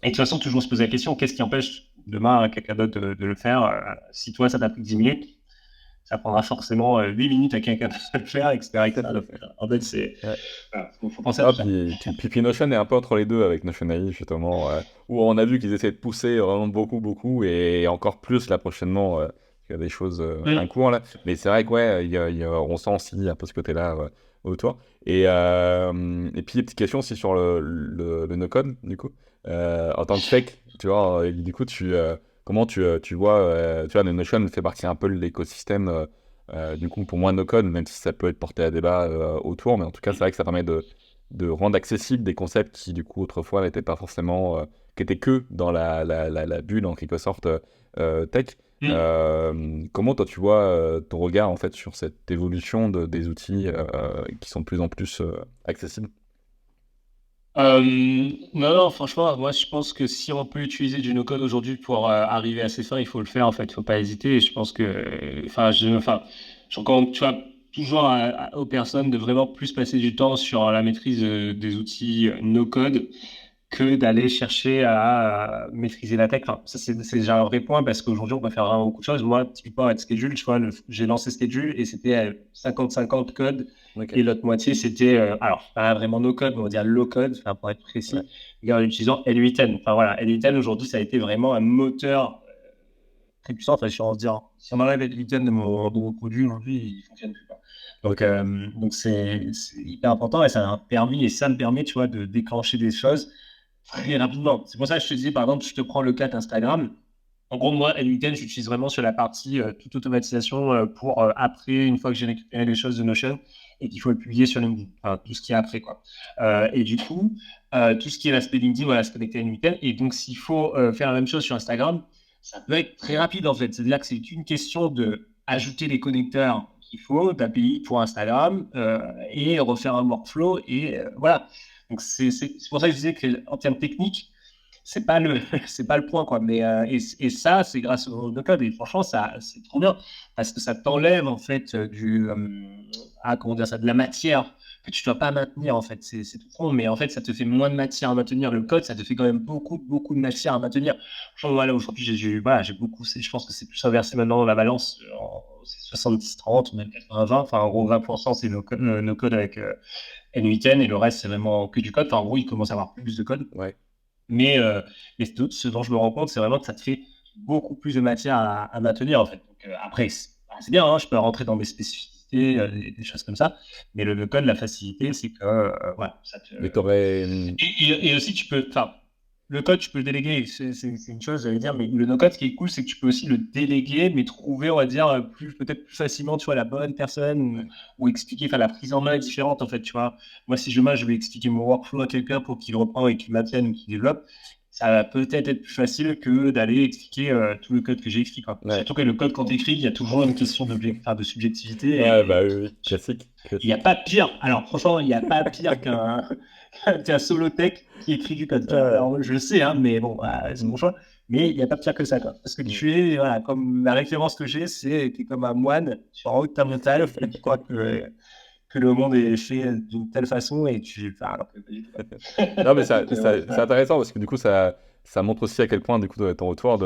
Et de toute façon, toujours se poser la question, qu'est-ce qui empêche demain quelqu'un d'autre de le faire? Si toi, ça t'a pris 10 minutes, ça prendra forcément 8 minutes à quelqu'un d'autre de le faire, etc. etc. Donc, en fait, ouais. faut penser à Ah, tout ça. puis Notion est un peu entre les deux avec Notion AI, justement, où on a vu qu'ils essaient de pousser vraiment beaucoup, beaucoup, et encore plus là prochainement, il y a des choses un Mm. cours là. Mais c'est vrai que, ouais, on sent aussi un peu ce côté-là autour. Et puis, petite question aussi sur le no-code, du coup. En tant que fake, tu vois, du coup, comment tu vois, tu vois, Notion fait partie un peu de l'écosystème, du coup, pour moi, no-code, même si ça peut être porté à débat autour, mais en tout cas, c'est vrai que ça permet de rendre accessibles des concepts qui, du coup, autrefois, n'étaient pas forcément, qui étaient que dans la bulle, en quelque sorte, tech. Mm. Comment, toi, tu vois ton regard, en fait, sur cette évolution des outils qui sont de plus en plus accessibles? Non, non, franchement, moi je pense que si on peut utiliser du no-code aujourd'hui pour arriver à ses fins, il faut le faire en fait, il faut pas hésiter. Et je pense que, je recommande, tu vois, toujours aux personnes de vraiment plus passer du temps sur la maîtrise des outils no-code que d'aller chercher à maîtriser la tech. Enfin, ça, c'est déjà un vrai point parce qu'aujourd'hui, on peut faire vraiment beaucoup de choses. Moi, typiquement, avec Schedule, tu vois, j'ai lancé Schedule et c'était 50-50 code Ok. et l'autre moitié, c'était, alors, pas vraiment no code, mais on va dire low code, enfin, pour être Ouais. précis, en utilisant N8N. Enfin, voilà, N8N, aujourd'hui, ça a été vraiment un moteur très puissant. Enfin, si on se dit, si on enlève N8N de mon produit, aujourd'hui, il fonctionne plus. Quoi. Donc c'est hyper important et ça a permis, et ça me permet, tu vois, de déclencher des choses très rapidement. C'est pour ça que je te dis, par exemple, je te prends le cas d'Instagram. En gros, moi, N8N, j'utilise vraiment sur la partie toute automatisation pour après, une fois que j'ai récupéré les choses de Notion et qu'il faut le publier sur LinkedIn. Enfin, tout ce qui est après, quoi. Et du coup, tout ce qui est l'aspect LinkedIn, voilà, se connecter à N8N. Et donc, s'il faut faire la même chose sur Instagram, ça peut être très rapide, en fait. C'est-à-dire que c'est une question de ajouter les connecteurs qu'il faut d'API pour Instagram et refaire un workflow. Et voilà. Donc, c'est pour ça que je disais qu'en termes techniques, c'est pas le c'est pas le point quoi et ça c'est grâce au no code et franchement ça c'est trop bien parce que ça t'enlève en fait comment dire ça de la matière que tu dois pas maintenir en fait c'est tout con mais en fait ça te fait moins de matière à maintenir le code ça te fait quand même beaucoup de matière à maintenir franchement voilà aujourd'hui voilà j'ai beaucoup je pense que c'est plus inversé maintenant dans la balance c'est 70-30 ou même 80-20 enfin en gros 20% c'est no code avec N8N et le reste c'est vraiment que du code enfin en gros il commence à avoir plus de code Ouais. mais, ce dont je me rends compte, c'est vraiment que ça te fait beaucoup plus de matière à maintenir, en fait. Donc, après, c'est bien, hein, je peux rentrer dans mes spécificités, des choses comme ça. Mais le code, la facilité, c'est que, voilà, ça te, Mais t'aurais. et aussi, enfin, le code, tu peux le déléguer, c'est une chose, j'allais dire, mais le no-code, ce qui est cool, c'est que tu peux aussi le déléguer, mais trouver, on va dire, peut-être plus facilement, tu vois, la bonne personne Ouais. ou expliquer, enfin, la prise en main est différente, en fait, tu vois. Moi, si demain, je vais expliquer mon workflow à quelqu'un pour qu'il reprend et qu'il maintienne ou qu'il développe, ça va peut-être être plus facile que d'aller expliquer tout le code que j'ai écrit, quoi. Ouais. Surtout que le code, quand tu écris, il y a toujours une question de subjectivité. Ouais, bah Et oui, oui. Classique, il n'y a classique. pas pire. Alors, franchement, il n'y a pas pire qu'un solotech qui écrit du code. Tu vois. Ouais. Alors, je le sais, hein, mais bon, c'est mon Mm. choix. Mais il n'y a pas pire que ça, quoi. Parce que Mm. tu es, voilà, comme la référence que j'ai, c'est que tu es comme un moine sur en haut de ta montagne, tu crois que le monde est fait d'une telle façon et tu. Enfin, alors que pas du tout, quoi. Non, mais Donc, ouais, c'est intéressant parce que du coup, ça montre aussi à quel point, du coup, ton retour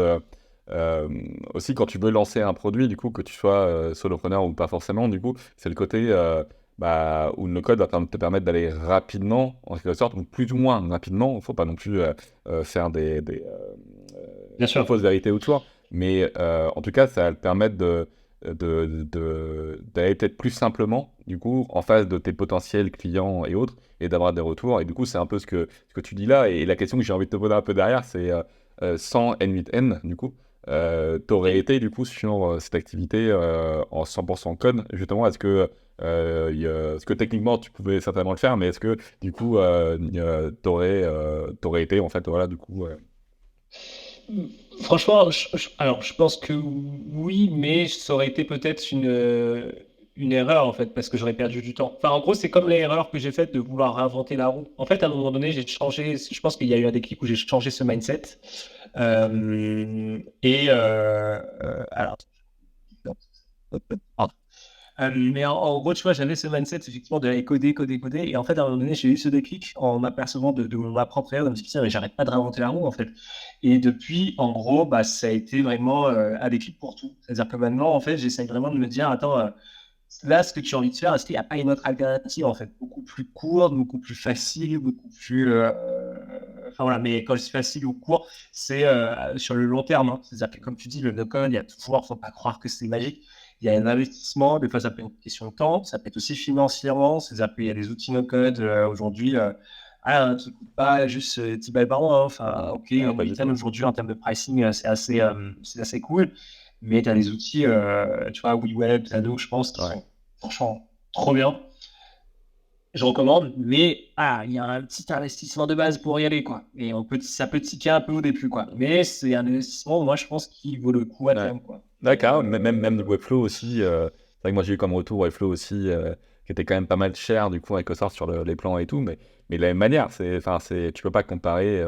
aussi quand tu veux lancer un produit, du coup, que tu sois solopreneur ou pas forcément, du coup, c'est le côté où le code va te permettre d'aller rapidement, en quelque sorte, ou plus ou moins rapidement. Il ne faut pas non plus faire bien des sûr. fausses vérités autour, mais en tout cas, ça va te permettre d'aller peut-être plus simplement, du coup, en face de tes potentiels clients et autres, et d'avoir des retours. Et du coup, c'est un peu ce que tu dis là. Et la question que j'ai envie de te poser un peu derrière, c'est sans N8N, du coup, t'aurais Et été, du coup, sur cette activité en 100% code, justement, est-ce que techniquement, tu pouvais certainement le faire, mais est-ce que, du coup, t'aurais été, en fait, voilà, du coup... franchement, alors je pense que oui, mais ça aurait été peut-être une erreur en fait, parce que j'aurais perdu du temps. Enfin, en gros, c'est comme l'erreur que j'ai faite de vouloir réinventer la roue. En fait, à un moment donné, j'ai changé. Je pense qu'il y a eu un déclic où j'ai changé ce mindset. Alors, mais en gros, tu vois, j'avais ce mindset effectivement de coder, coder, coder. Et en fait, à un moment donné, j'ai eu ce déclic en m'apercevant de ma propre erreur, de me dire, tiens, mais j'arrête pas de réinventer la roue, en fait. Et depuis, en gros, bah, ça a été vraiment un déclic pour tout. C'est-à-dire que maintenant, en fait, j'essaye vraiment de me dire, attends, là, ce que tu as envie de faire, est-ce qu'il n'y a pas une autre alternative, en fait, beaucoup plus courte, beaucoup plus facile, beaucoup plus. Enfin voilà, mais quand je dis facile ou court, c'est sur le long terme, hein. C'est-à-dire que, comme tu dis, le no-code, il y a toujours, faut pas croire que c'est magique. Il y a un investissement, des fois, ça peut être une question de temps, ça peut être aussi financièrement, c'est-à-dire qu'il y a des outils no-code aujourd'hui. Ça ne coûte pas juste 10 balles par mois, hein. Enfin, ok, Ouais, en pas du Britain tout. aujourd'hui, en termes de pricing, c'est assez cool. Mais tu as des outils, tu vois, WeWeb, Zado, je pense, qui Ouais. sont franchement trop bien. Je recommande, mais il y a un petit investissement de base pour y aller, quoi. Et ça peut tiquer un peu au début, quoi. Mais c'est un investissement, moi, je pense, qui vaut le coup à Ouais. terme, quoi. D'accord, même du Webflow aussi. C'est vrai que moi j'ai eu comme retour Webflow aussi, qui était quand même pas mal cher du coup avec le sort sur les plans et tout, mais de la même manière, tu peux pas comparer.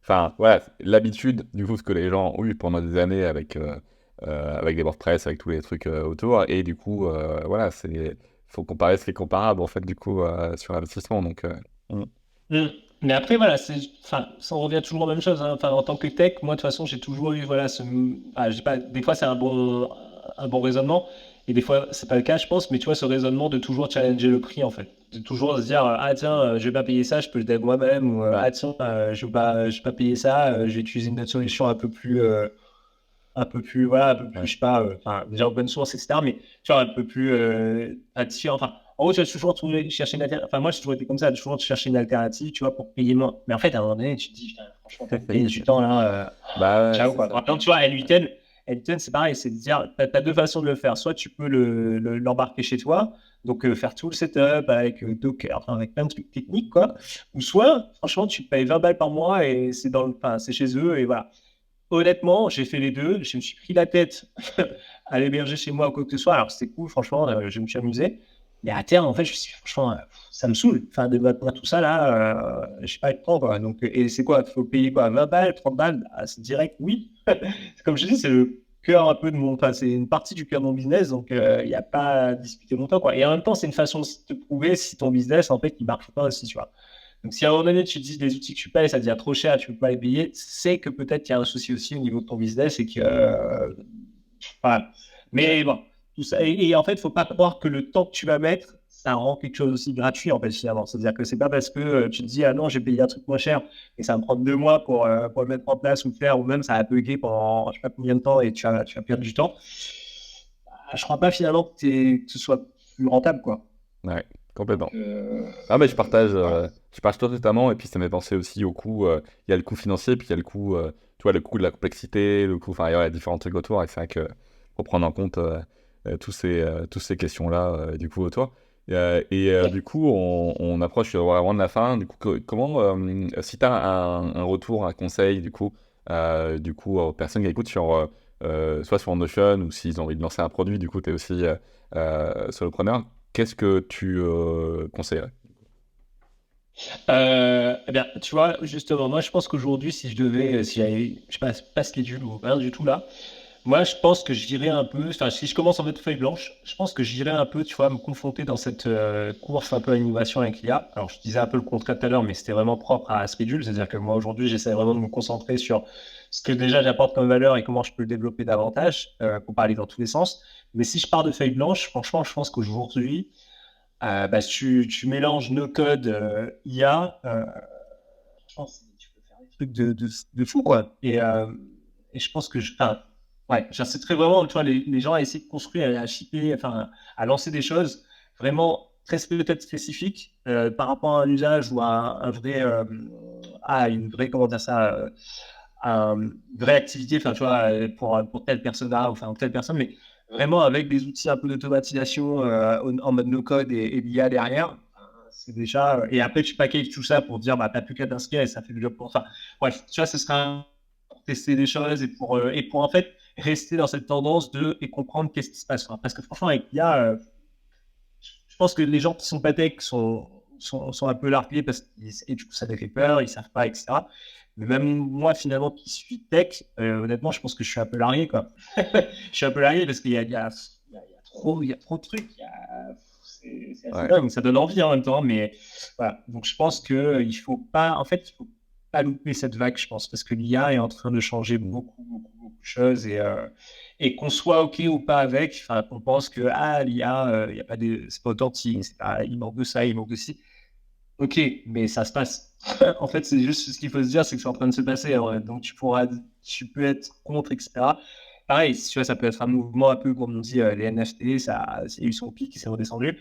Enfin, voilà, l'habitude du coup ce que les gens ont eu pendant des années avec des WordPress, avec tous les trucs autour, et du coup, voilà, faut comparer ce qui est comparable en fait du coup sur l'investissement. Donc, mm. Mm. Mais après, voilà, enfin, ça en revient toujours aux mêmes choses, hein. Enfin, en tant que tech, moi, de toute façon, j'ai toujours eu, voilà, je sais pas, des fois, c'est un bon raisonnement, et des fois, c'est pas le cas, je pense, mais tu vois, ce raisonnement de toujours challenger le prix, en fait. De toujours se dire, ah tiens, je vais pas payer ça, je peux le dev moi-même, ou Ouais, ah tiens, je vais pas payer ça, je vais utiliser une autre solution voilà, un peu plus, ouais, je sais pas, enfin, déjà open source, etc., mais tu vois, un peu plus attirant. Enfin, en gros, tu vas toujours chercher une alternative. Enfin, moi, j'ai toujours été comme ça, toujours chercher une alternative, tu vois, pour payer moins. Mais en fait, à un moment donné, tu te dis, putain, franchement, pour payer du temps, là, bah ouais, ciao, c'est quoi. ça. Par exemple, tu vois, N8N, c'est pareil, c'est de dire, tu as deux façons de le faire. Soit tu peux l'embarquer chez toi, donc faire tout le setup avec Docker, enfin, avec plein de trucs techniques, quoi. Ou soit, franchement, tu payes 20 balles par mois et enfin, c'est chez eux, et voilà. Honnêtement, j'ai fait les deux. Je me suis pris la tête à l'héberger chez moi ou quoi que ce soit. Alors, c'était cool, franchement, je me suis amusé. Mais à terme, en fait, je suis franchement, ça me saoule. Enfin, de maintenir tout ça là, je sais pas être temps, quoi. Donc, et c'est quoi? Il faut payer quoi? 20 balles, 30 balles? Ah, c'est direct, oui. Comme je dis, c'est le cœur un peu de mon. Enfin, c'est une partie du cœur de mon business. Donc, il n'y a pas à discuter longtemps, quoi. Et en même temps, c'est une façon de te prouver si ton business, en fait, il marche pas aussi, tu vois. Donc, si à un moment donné, tu te dis les outils que tu payes, ça devient trop cher, tu ne peux pas les payer, c'est que peut-être qu'il y a un souci aussi au niveau de ton business et que. Voilà. Mais bon, tout ça. Et en fait, il ne faut pas croire que le temps que tu vas mettre, ça rend quelque chose aussi gratuit, en fait, finalement. C'est-à-dire que c'est pas parce que tu te dis, ah non, j'ai payé un truc moins cher et ça va me prendre 2 mois pour le mettre en place ou le faire, ou même ça va bugger pendant je sais pas combien de temps et tu vas perdre du temps. Je crois pas finalement que ce soit plus rentable, quoi. Ouais, Donc, complètement. Ah mais voilà. je partage totalement et puis ça m'est pensé aussi au coût, il y a le coût financier puis il y a le coût, tu vois, le coût de la complexité, le coût, enfin il y a différents trucs autour et c'est vrai que faut prendre en compte toutes ces questions-là du coup autour. Du coup, on approche vraiment de la fin. Du coup, comment, si tu as un retour, un conseil, aux personnes qui écoutent soit sur Notion ou s'ils ont envie de lancer un produit, du coup, tu es aussi solopreneur, qu'est-ce que tu conseillerais? Eh bien, tu vois, justement, moi, je pense qu'aujourd'hui, si je devais, si j'avais, je sais pas schedule ou rien du tout là, moi, je pense que j'irais un peu, enfin, si je commence en mode feuille blanche, je pense que j'irais un peu, tu vois, me confronter dans cette course un peu à l'innovation avec l'IA. Alors, je disais un peu le contraire tout à l'heure, mais c'était vraiment propre à schedule, c'est-à-dire que moi, aujourd'hui, j'essaie vraiment de me concentrer sur ce que déjà j'apporte comme valeur et comment je peux le développer davantage, pour pas aller dans tous les sens. Mais si je pars de feuille blanche, franchement, je pense qu'aujourd'hui, bah, tu mélanges no code, IA, je pense que tu peux faire des trucs de fou, quoi. Et je pense que enfin, ouais, j'inciterais vraiment, tu vois, les gens à essayer de construire, à shipper, enfin, à lancer des choses vraiment très peut-être spécifiques par rapport à un usage ou à un vrai, à une vraie, comment dire ça, une vraie activité, enfin, tu vois, pour telle persona, enfin, telle personne, mais vraiment avec des outils un peu d'automatisation en mode no-code et l'IA derrière. C'est déjà. Et après, tu packages tout ça pour dire, bah, t'as plus qu'à t'inscrire et ça fait le job pour. Enfin, bref, tu vois, ce sera pour tester des choses et pour en fait rester dans cette tendance de et comprendre qu'est-ce qui se passe. Enfin, parce que franchement, avec l'IA, je pense que les gens qui sont pas tech sont un peu largués parce et du coup, ça les fait peur, ils savent pas, etc. Mais même moi, finalement, qui suis tech, honnêtement, je pense que je suis un peu largué, quoi. Je suis un peu largué parce il y a trop de trucs. C'est assez Ouais. dingue, ça donne envie en même temps. Mais voilà. Donc, je pense qu'il faut pas, en fait, il faut pas louper cette vague, je pense, parce que l'IA est en train de changer beaucoup de choses et qu'on soit OK ou pas avec, enfin, qu'on pense que l'IA, y a pas c'est pas authentique, il manque de ça, il manque de ci. OK, mais ça se passe. En fait, c'est juste ce qu'il faut se dire, c'est que c'est en train de se passer. En vrai. Donc, tu peux être contre, etc. Pareil, tu vois, ça peut être un mouvement un peu, comme on dit, les NFT, il y a eu son pic, il s'est redescendu.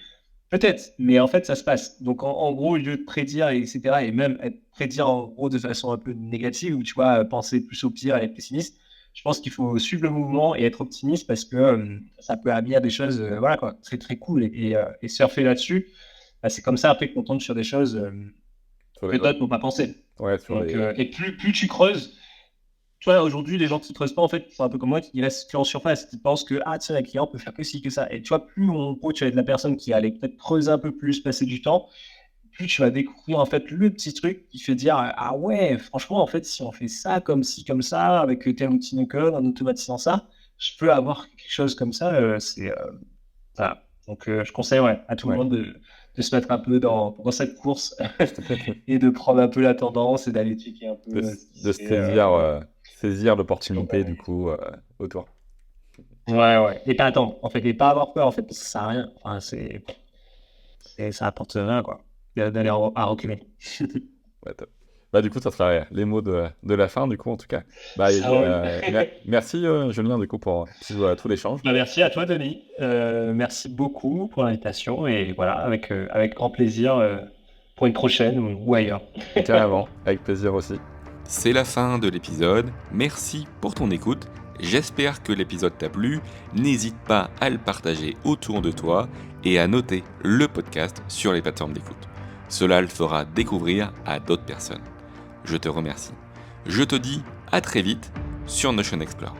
Peut-être, mais en fait, ça se passe. Donc, en gros, au lieu de prédire, etc., et même prédire en gros de façon un peu négative, ou tu vois, penser plus au pire et être pessimiste, je pense qu'il faut suivre le mouvement et être optimiste parce que ça peut amener à des choses, voilà quoi, très très cool et surfer là-dessus. Bah, c'est comme ça après qu'on tombe sur des choses Sur que les- d'autres n'ont pas pensé. Ouais, Donc, et plus tu creuses, tu vois, aujourd'hui, les gens qui ne creusent pas, en fait, c'est un peu comme moi, qui restent que en surface. Ils pensent que, ah, tiens, un client peut faire que ci, que ça. Et tu vois, plus en gros, tu vas être la personne qui allait peut-être creuser un peu plus, passer du temps, plus tu vas découvrir, en fait, le petit truc qui fait dire, ah ouais, franchement, en fait, si on fait ça, comme ci, comme ça, avec tel outil no code, en automatisant ça, je peux avoir quelque chose comme ça. Voilà. Donc, je conseille, ouais, à tout le ouais. monde de se mettre un peu dans cette course et de prendre un peu la tendance et d'aller checker un peu de, ce qui de se fait. saisir l'opportunité, Ouais, autour. ouais. Et pas attendre, en fait, et pas avoir peur, en fait, parce que ça sert à rien. Enfin, ça apporte rien, quoi, d'aller à reculer. Ouais, top. Bah, du coup, ça sera les mots de la fin, du coup, en tout cas. Bah, Ça roule. merci, Julien, du coup, pour tout l'échange. Bah, merci à toi, Denis. Merci beaucoup pour l'invitation et voilà, avec grand plaisir pour une prochaine ou ailleurs. Carrément, avec plaisir aussi. C'est la fin de l'épisode, merci pour ton écoute, j'espère que l'épisode t'a plu, n'hésite pas à le partager autour de toi et à noter le podcast sur les plateformes d'écoute. Cela le fera découvrir à d'autres personnes. Je te remercie. Je te dis à très vite sur Notion Explorer.